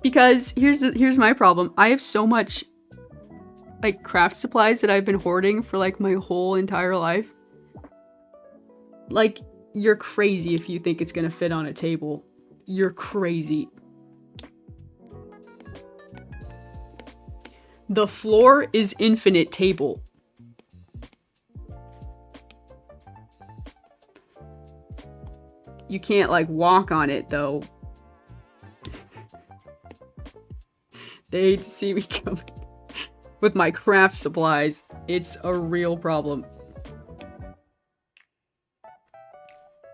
Because here's my problem. I have so much like craft supplies that I've been hoarding for like my whole entire life. Like, you're crazy if you think it's gonna fit on a table. You're crazy. The floor is infinite table. You can't like walk on it though. They see me coming with my craft supplies. It's a real problem.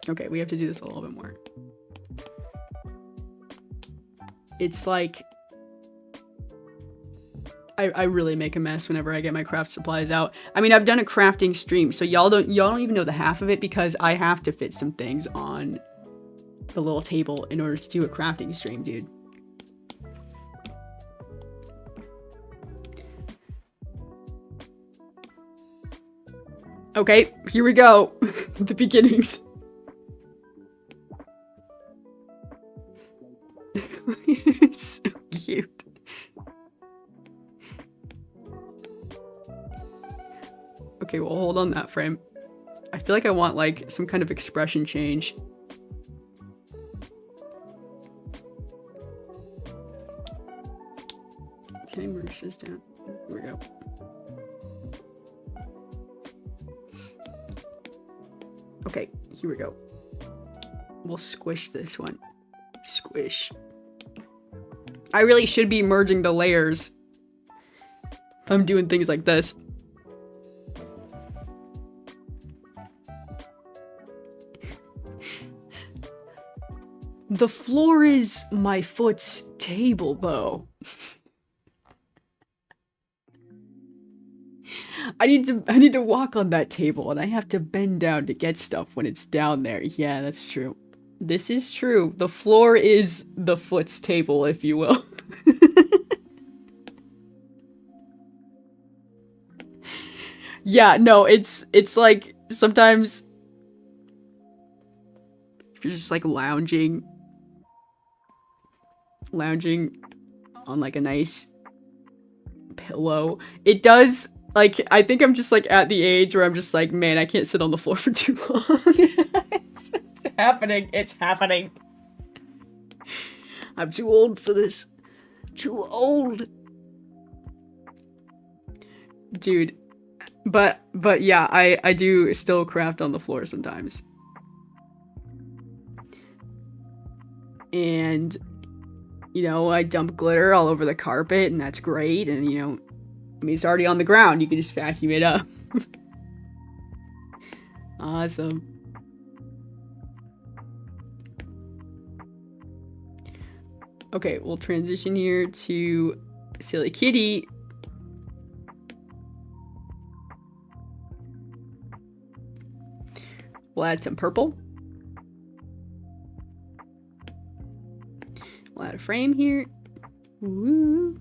Okay, we have to do this a little bit more. It's like I really make a mess whenever I get my craft supplies out. I mean, I've done a crafting stream, so y'all don't even know the half of it because I have to fit some things on the little table in order to do a crafting stream, dude. Okay, here we go. The beginnings. So cute. Okay, well, hold on that frame. I feel like I want, like, some kind of expression change. Can I merge this down? Here we go. Okay, here we go. We'll squish this one. Squish. I really should be merging the layers. I'm doing things like this. The floor is my foot's table, though. I need to walk on that table, and I have to bend down to get stuff when it's down there. Yeah, that's true. This is true. The floor is the foot's table, if you will. Yeah, no, it's like sometimes you're just like lounging on like a nice pillow. It does, like, I think I'm just like at the age where I'm just like, man, I can't sit on the floor for too long. It's happening. It's happening. I'm too old for this. Too old. Dude. But yeah, I do still craft on the floor sometimes. And, you know, I dump glitter all over the carpet, and that's great. And, you know, I mean, it's already on the ground. You can just vacuum it up. Awesome. Okay, we'll transition here to Silly Kitty. We'll add some purple. We'll add a frame here. Woo.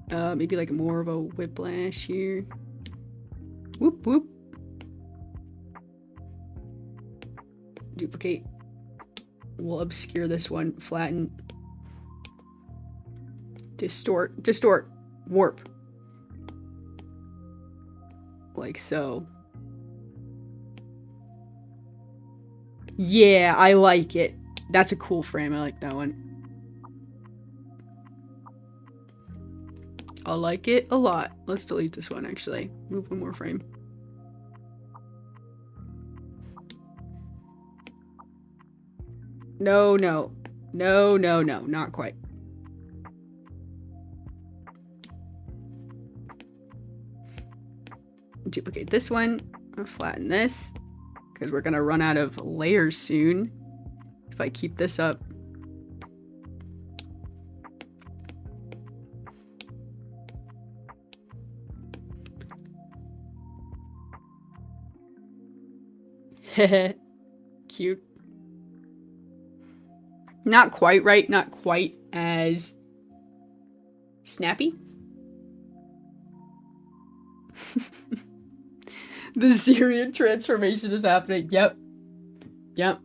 Maybe like more of a whiplash here. Whoop whoop. Duplicate. We'll obscure this one. Flatten. Distort. Distort. Warp. Like so. Yeah, I like it. That's a cool frame. I like that one. I like it a lot. Let's delete this one, actually. Move one more frame. No, no. No, no, no. Not quite. Duplicate this one. Flatten this. Because we're going to run out of layers soon. If I keep this up. Cute. Not quite right. Not quite as snappy. The Syrian transformation is happening. Yep. Yep.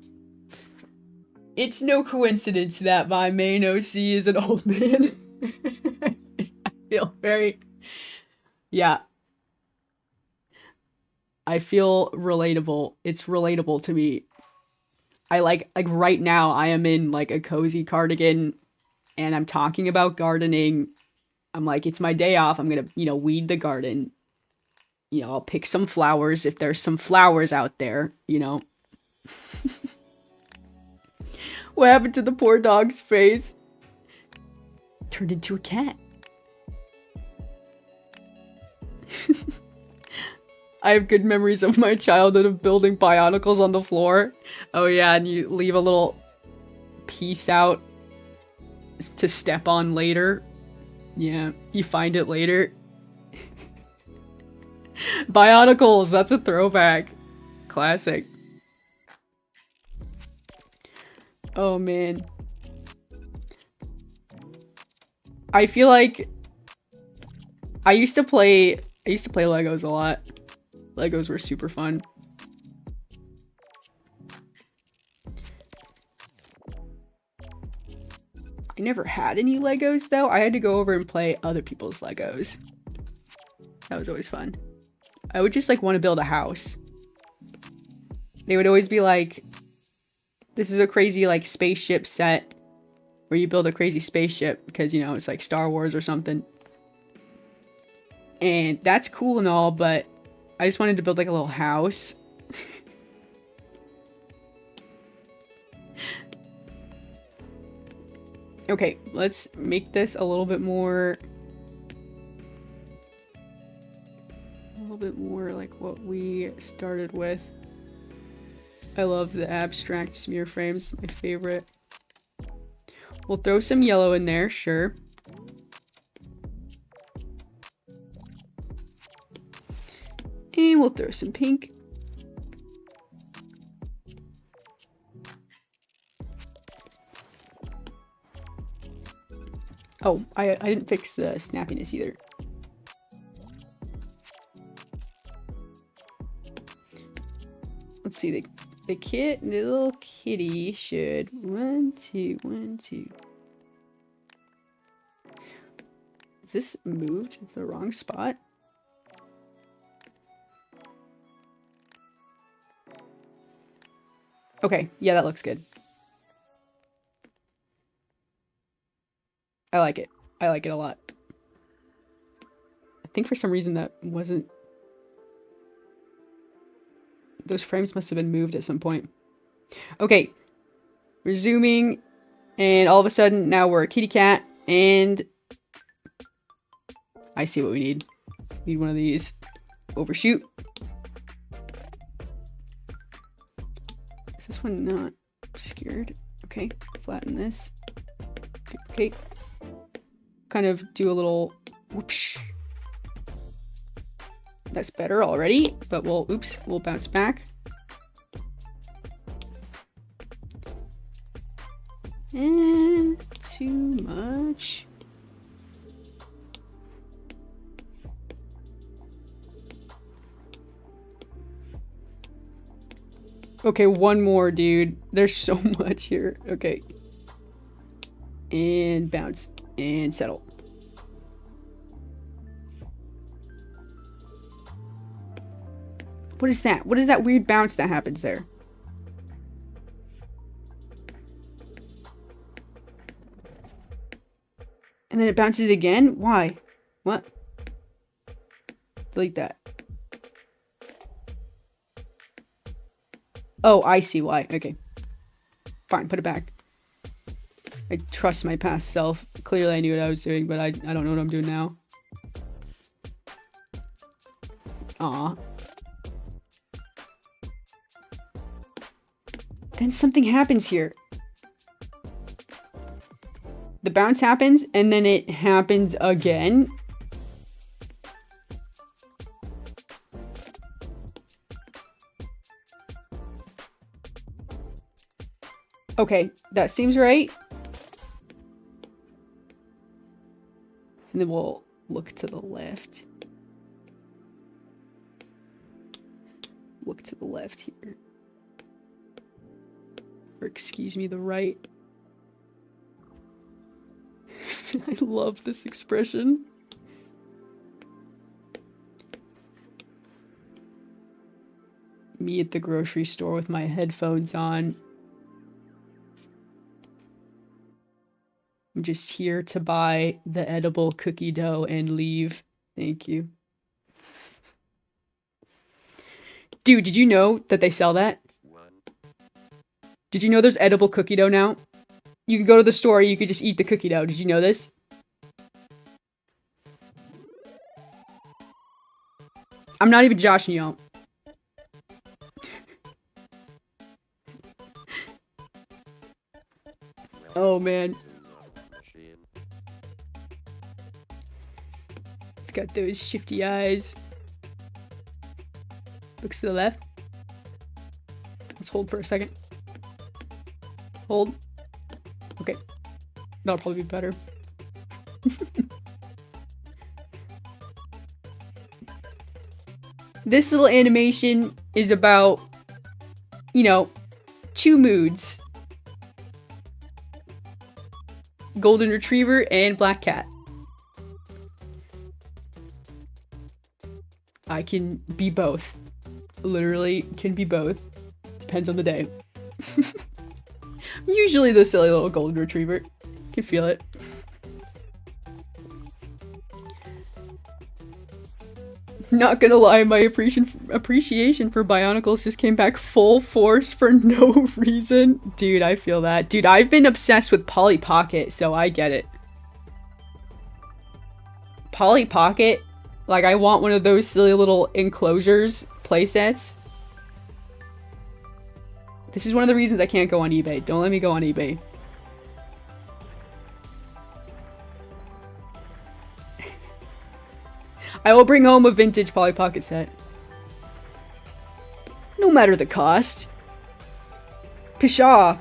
It's no coincidence that my main OC is an old man. I feel very... Yeah. I feel relatable. It's relatable to me. I like right now I am in like a cozy cardigan and I'm talking about gardening. I'm like, it's my day off. I'm gonna, you know, weed the garden. You know, I'll pick some flowers if there's some flowers out there, you know. What happened to the poor dog's face? Turned into a cat. I have good memories of my childhood of building bionicles on the floor. Oh yeah, and you leave a little piece out to step on later. Yeah, you find it later. Bionicles, that's a throwback. Classic. Oh man. I feel like I used to play I used to play Legos a lot. Legos were super fun. I never had any Legos though. I had to go over and play other people's Legos. That was always fun. I would just like want to build a house. They would always be like, this is a crazy like spaceship set where you build a crazy spaceship because, you know, it's like Star Wars or something. And that's cool and all, but I just wanted to build like a little house. Okay, let's make this a little bit more like what we started with. I love the abstract smear frames, my favorite. We'll throw some yellow in there, sure. And we'll throw some pink. Oh, I didn't fix the snappiness either. Let's see, the little kitty should 1, 2, 1, 2. Is this moved to the wrong spot? Okay, yeah, that looks good. I like it. I like it a lot. I think for some reason that wasn't... Those frames must have been moved at some point. Okay. Resuming. And all of a sudden, now we're a kitty cat. And... I see what we need. Need one of these. Overshoot. Is this one not obscured? Okay. Flatten this. Duplicate. Kind of do a little whoosh. That's better already, but we'll bounce back. And too much. Okay, one more, dude. There's so much here. Okay. And bounce. And settle. What is that? What is that weird bounce that happens there? And then it bounces again? Why? What? Delete that. Oh, I see why. Okay. Fine, put it back. I trust my past self. Clearly I knew what I was doing, but I don't know what I'm doing now. Aw. Then something happens here. The bounce happens, and then it happens again. Okay, that seems right. And then we'll look to the left. Look to the left here. Or excuse me, the right. I love this expression. Me at the grocery store with my headphones on. I'm just here to buy the edible cookie dough and leave. Thank you. Dude, did you know that they sell that? Did you know there's edible cookie dough now? You could go to the store, you could just eat the cookie dough. Did you know this? I'm not even joshing y'all. Oh, man. It's got those shifty eyes. Looks to the left. Let's hold for a second. Hold. Okay. That'll probably be better. this little animation is about, you know, 2 moods. Golden Retriever and Black Cat. I can be both. Literally can be both. Depends on the day. Usually the silly little Golden Retriever. Can feel it. Not gonna lie, my appreciation for Bionicles just came back full force for no reason. Dude, I feel that. Dude, I've been obsessed with Polly Pocket, so I get it. Polly Pocket, like I want one of those silly little enclosures playsets. This is one of the reasons I can't go on eBay. Don't let me go on eBay. I will bring home a vintage Polly Pocket set. No matter the cost. Pshaw.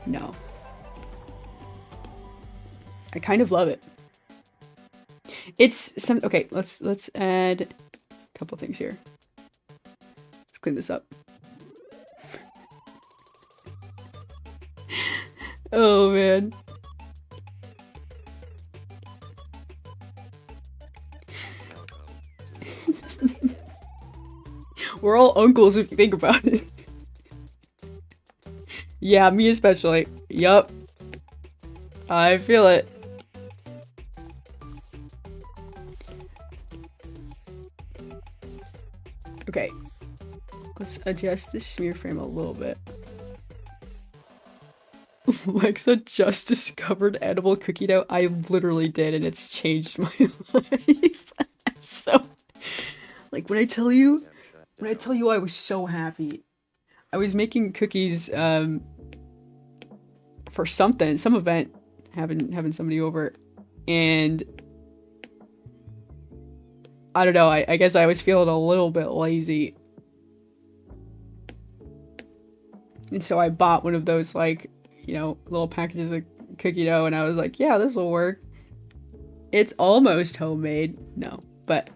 No. I kind of love it. It's some okay, let's add a couple things here. Let's clean this up. Oh man. We're all uncles if you think about it. Yeah, me especially. Yup. I feel it. Okay. Let's adjust the smear frame a little bit. Lexa just discovered edible cookie dough. I literally did, and it's changed my life. So, like, when I tell you I was so happy. I was making cookies for some event, having somebody over, and I don't know, I guess I was feeling a little bit lazy. And so I bought one of those, like, you know, little packages of cookie dough, and I was like, yeah, this will work. It's almost homemade. No, but...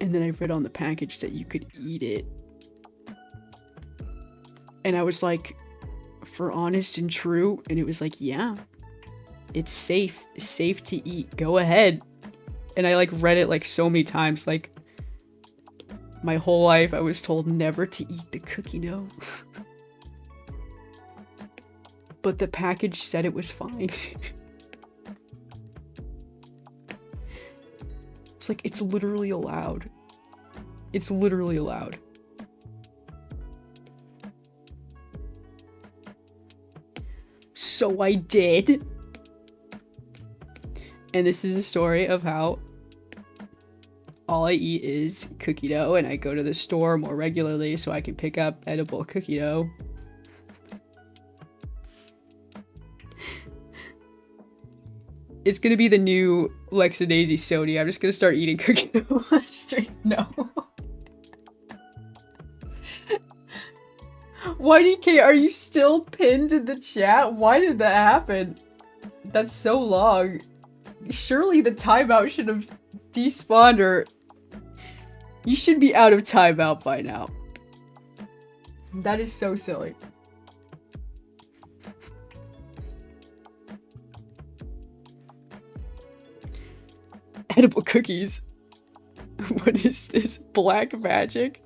And then I read on the package that you could eat it. And I was like, for honest and true? And it was like, yeah. It's safe. It's safe to eat. Go ahead. And I, like, read it, like, so many times. Like, my whole life I was told never to eat the cookie dough. But the package said it was fine. It's like, it's literally allowed. It's literally allowed. So I did. And this is a story of how all I eat is cookie dough, and I go to the store more regularly so I can pick up edible cookie dough. It's gonna be the new Lexa Daisy Sony. I'm just gonna start eating cookie dough straight. No. YDK, are you still pinned in the chat? Why did that happen? That's so long. Surely the timeout should have despawned, or... You should be out of timeout by now. That is so silly. Edible cookies. What is this? Black magic?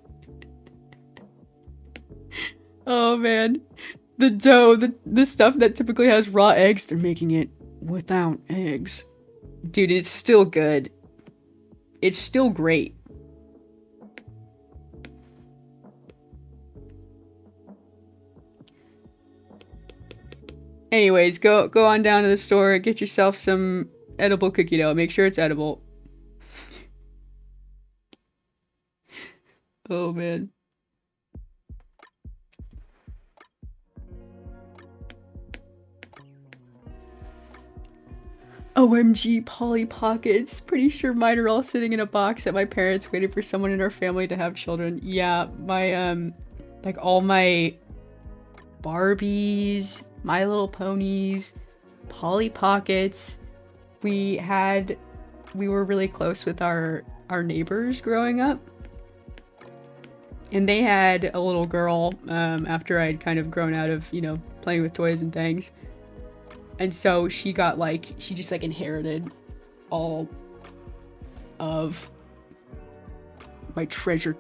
Oh man. The dough, the stuff that typically has raw eggs, they're making it without eggs. Dude, it's still good. It's still great. Anyways, go on down to the store, get yourself some edible cookie dough. Make sure it's edible. Oh man. OMG Polly Pockets. Pretty sure mine are all sitting in a box at my parents' waiting for someone in our family to have children. Yeah, my like all my Barbies, My Little Ponies, Polly Pockets, we were really close with our neighbors growing up. And they had a little girl after I'd kind of grown out of, you know, playing with toys and things. And so she got like, she just like inherited all of my treasure.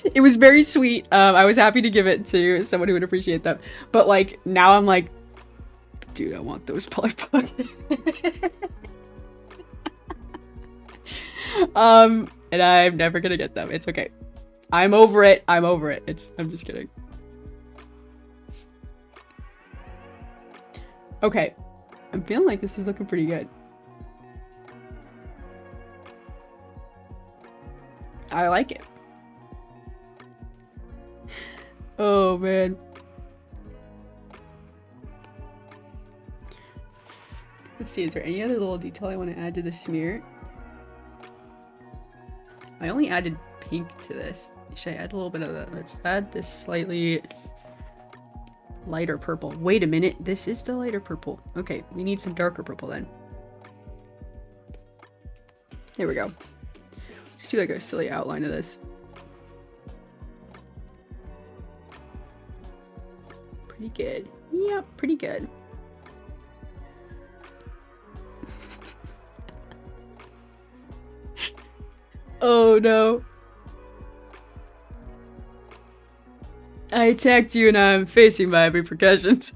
It was very sweet. I was happy to give it to someone who would appreciate them. But like, now I'm like, dude, I want those Polly Pockets. And I'm never gonna get them. It's okay. I'm over it. I'm over it. I'm just kidding. Okay. I'm feeling like this is looking pretty good. I like it. Oh, man. Let's see, is there any other little detail I want to add to the smear? I only added pink to this. Should I add a little bit of that? Let's add this slightly lighter purple. Wait a minute, this is the lighter purple. Okay, we need some darker purple then. There we go. Just do like a silly outline of this. Pretty good. Yeah, pretty good. Oh no. I attacked you and I'm facing my repercussions.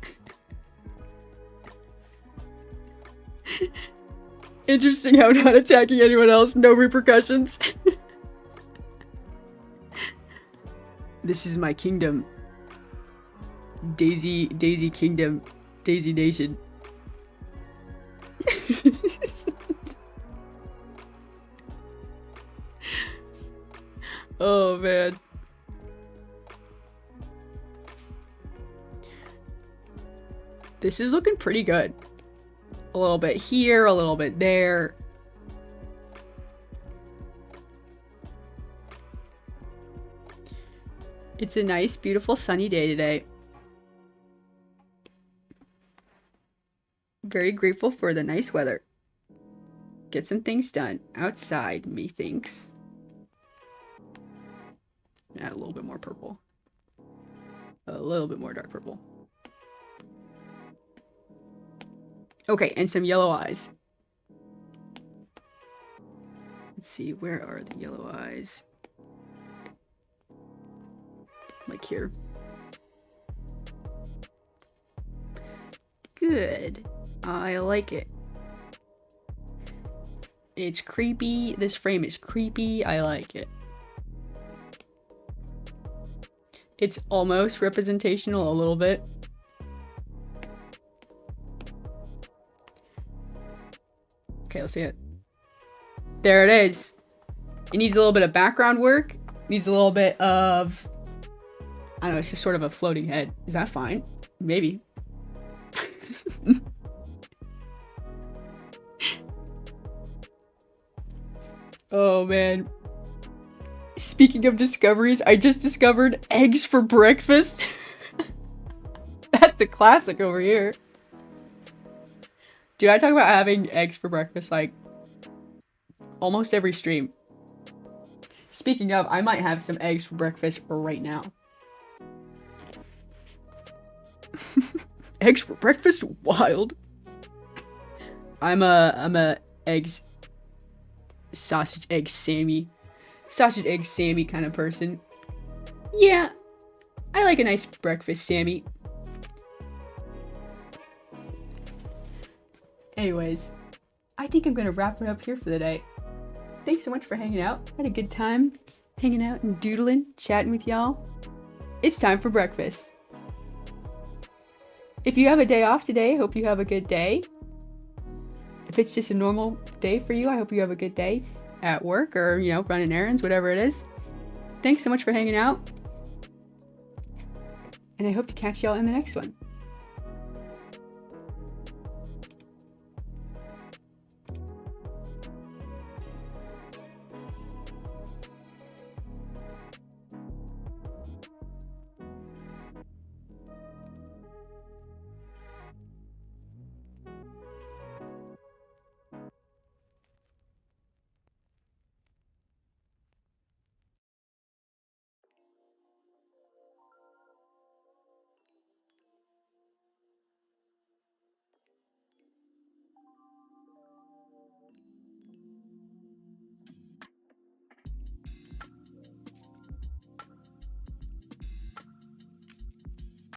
Interesting how not attacking anyone else, no repercussions. This is my kingdom. Daisy Kingdom. Daisy Nation. Oh man. This is looking pretty good. A little bit here, a little bit there. It's a nice, beautiful, sunny day today. Very grateful for the nice weather. Get some things done outside, methinks. Add a little bit more purple. A little bit more dark purple. Okay, and some yellow eyes. Let's see, where are the yellow eyes? Like here. Good. I like it. It's creepy. This frame is creepy. I like it. It's almost representational a little bit. Okay, let's see it. There it is. It needs a little bit of background work. It needs a little bit of... I don't know, it's just sort of a floating head. Is that fine? Maybe. Oh, man. Speaking of discoveries, I just discovered eggs for breakfast. That's a classic over here. Dude, I talk about having eggs for breakfast like almost every stream. Speaking of, I might have some eggs for breakfast right now. Eggs for breakfast? Wild. I'm a sausage egg Sammy kind of person. Yeah, I like a nice breakfast Sammy. Anyways, I think I'm gonna wrap it up here for the day. Thanks so much for hanging out. I had a good time hanging out and doodling, chatting with y'all. It's time for breakfast. If you have a day off today, I hope you have a good day. If it's just a normal day for you, I hope you have a good day at work or, you know, running errands, whatever it is. Thanks so much for hanging out. And I hope to catch y'all in the next one.